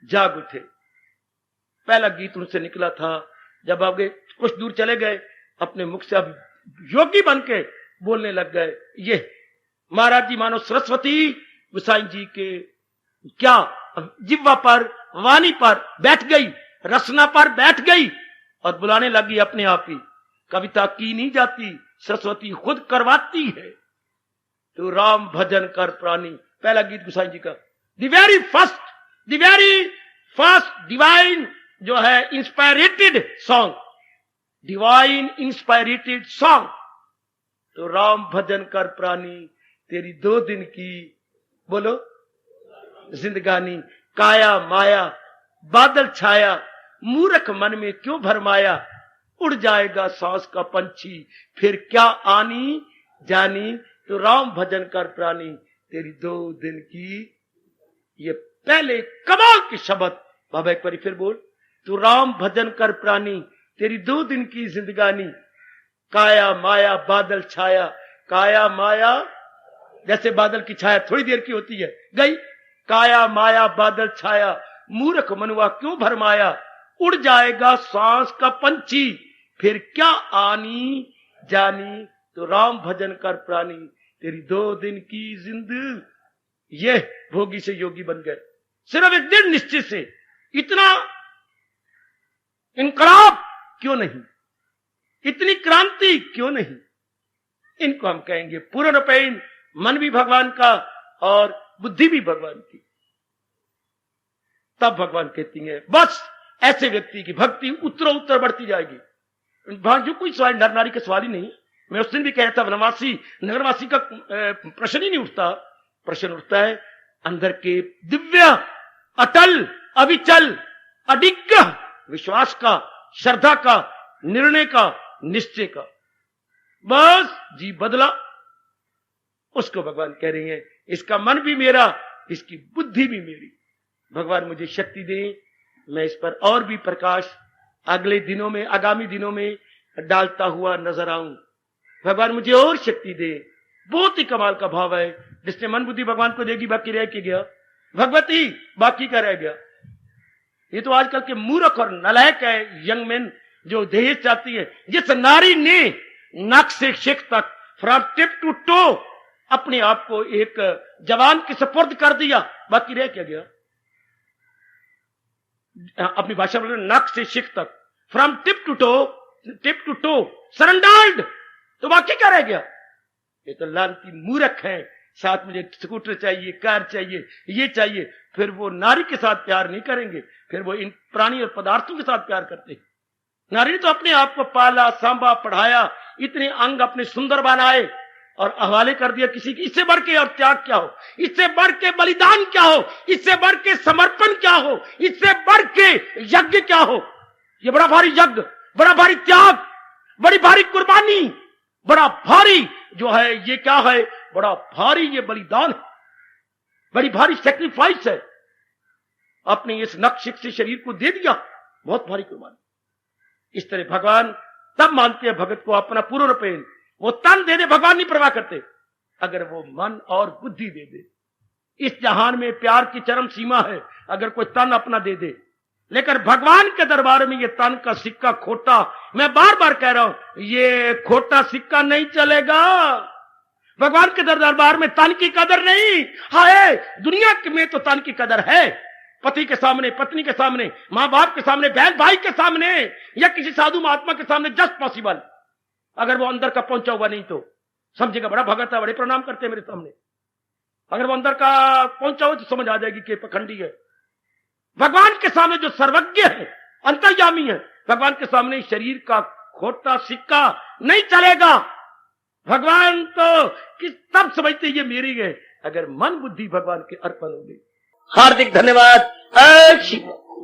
जाग उठे। पहला गीत उनसे निकला था, जब आगे कुछ दूर चले गए अपने मुख से अब योगी बन के बोलने लग गए। ये महाराज जी मानो सरस्वती गोसाई जी के क्या जिह्वा पर, वाणी पर बैठ गई, रसना पर बैठ गई और बुलाने लगी अपने आप ही। कविता की नहीं जाती, सरस्वती खुद करवाती है। तो राम भजन कर प्राणी, पहला गीत गोसाई जी का। द वेरी फर्स्ट डिवाइन जो है इंस्पायरेटेड सॉन्ग, डिवाइन इंस्पायरेटेड सॉन्ग। तो राम भजन कर प्राणी, तेरी 2 दिन की बोलो जिंदगानी, काया माया बादल छाया, मूर्ख मन में क्यों भरमाया, उड़ जाएगा सांस का पंछी, फिर क्या आनी जानी। तो राम भजन कर प्राणी, तेरी 2 दिन की, ये पहले कमाल के शब्द। बाबा एक बारी फिर बोल। तो राम भजन कर प्राणी, तेरी 2 दिन की जिंदगानी, काया माया बादल छाया। काया माया जैसे बादल की छाया थोड़ी देर की होती है, गई। काया माया बादल छाया, मूर्ख मनुआ क्यों भरमाया, उड़ जाएगा सांस का पंछी, फिर क्या आनी जानी। तो राम भजन कर प्राणी, तेरी 2 दिन की जिंद। ये भोगी से योगी बन गए, सिर्फ एक दिन निश्चित से। इतना इनकलाब क्यों नहीं, इतनी क्रांति क्यों नहीं। इनको हम कहेंगे पूर्ण पैन, मन भी भगवान का और बुद्धि भी भगवान की। तब भगवान कहती है बस ऐसे व्यक्ति की भक्ति उत्तर बढ़ती जाएगी। जो कोई सवाल नर नारी का सवाल ही नहीं। मैं उस दिन भी कह रहा था, वनवासी नगरवासी का प्रश्न ही नहीं उठता। प्रश्न उठता है अंदर के दिव्य अटल अविचल अडिग विश्वास का, श्रद्धा का, निर्णय का, निश्चय का। बस जी बदला, उसको भगवान कह रही है इसका मन भी मेरा, इसकी बुद्धि भी मेरी। भगवान मुझे शक्ति दे, मैं इस पर और भी प्रकाश अगले दिनों में, आगामी दिनों में डालता हुआ नजर आऊं। भगवान मुझे और शक्ति दे। बहुत ही कमाल का भाव है, जिसने मन बुद्धि भगवान को देगी, बाकी रह के गया भगवती, बाकी का रह गया। ये तो आजकल के मूर्ख और नलायक है यंग मैन जो दहेज चाहती है। जिस नारी ने नक से शिख तक, फ्रॉम टिप टू टो, अपने आप को एक जवान के सुपुर्द कर दिया, बाकी रह क्या गया। अपनी भाषा में नक से शिख तक, from tip to toe surrendered, तो बाकी क्या रह गया। ये तो लानती मूर्ख है। साथ मुझे स्कूटर चाहिए, कार चाहिए, ये चाहिए, फिर वो नारी के साथ प्यार नहीं करेंगे, फिर वो इन प्राणी और पदार्थों के साथ प्यार करते हैं। नारी ने तो अपने आप को पाला, सांभा, पढ़ाया, इतने अंग अपने सुंदर बनाए और हवाले कर दिया किसी की। इससे बढ़ के और त्याग क्या हो, इससे बढ़ के बलिदान क्या हो, इससे बढ़ के समर्पण क्या हो, इससे बढ़ के यज्ञ क्या हो। ये बड़ा भारी यज्ञ, बड़ा भारी त्याग, बड़ी भारी कुर्बानी, बड़ा भारी जो है ये क्या है, बड़ा भारी ये बलिदान है, बड़ी भारी सेक्रीफाइस है। अपने इस नक्शिक से शरीर को दे दिया, बहुत भारी कुर्बानी। इस तरह भगवान तब मानते हैं भगत को अपना पूर्ण रूपेण। वो तन दे दे भगवान नहीं परवाह करते, अगर वो मन और बुद्धि दे दे। इस जहान में प्यार की चरम सीमा है, अगर कोई तन अपना दे दे। लेकिन भगवान के दरबार में ये तन का सिक्का खोटा, मैं बार बार कह रहा हूं, ये खोटा सिक्का नहीं चलेगा। भगवान के दरबार में तन की कदर नहीं। हाय, दुनिया में तो तन की कदर है, पति के सामने, पत्नी के सामने, मां बाप के सामने, बहन भाई के सामने, या किसी साधु महात्मा के सामने, जस्ट पॉसिबल। अगर वो अंदर का पहुंचा हुआ नहीं तो समझेगा बड़ा भगत है, बड़े प्रणाम करते हैं मेरे सामने। अगर वो अंदर का पहुंचा हो तो समझ आ जाएगी कि पखंडी है। भगवान के सामने जो सर्वज्ञ है, अंतर्यामी है, भगवान के सामने शरीर का खोटा सिक्का नहीं चलेगा। भगवान तो किस तब समझते ये मेरी है, अगर मन बुद्धि भगवान के अर्पण हो गई। हार्दिक धन्यवाद।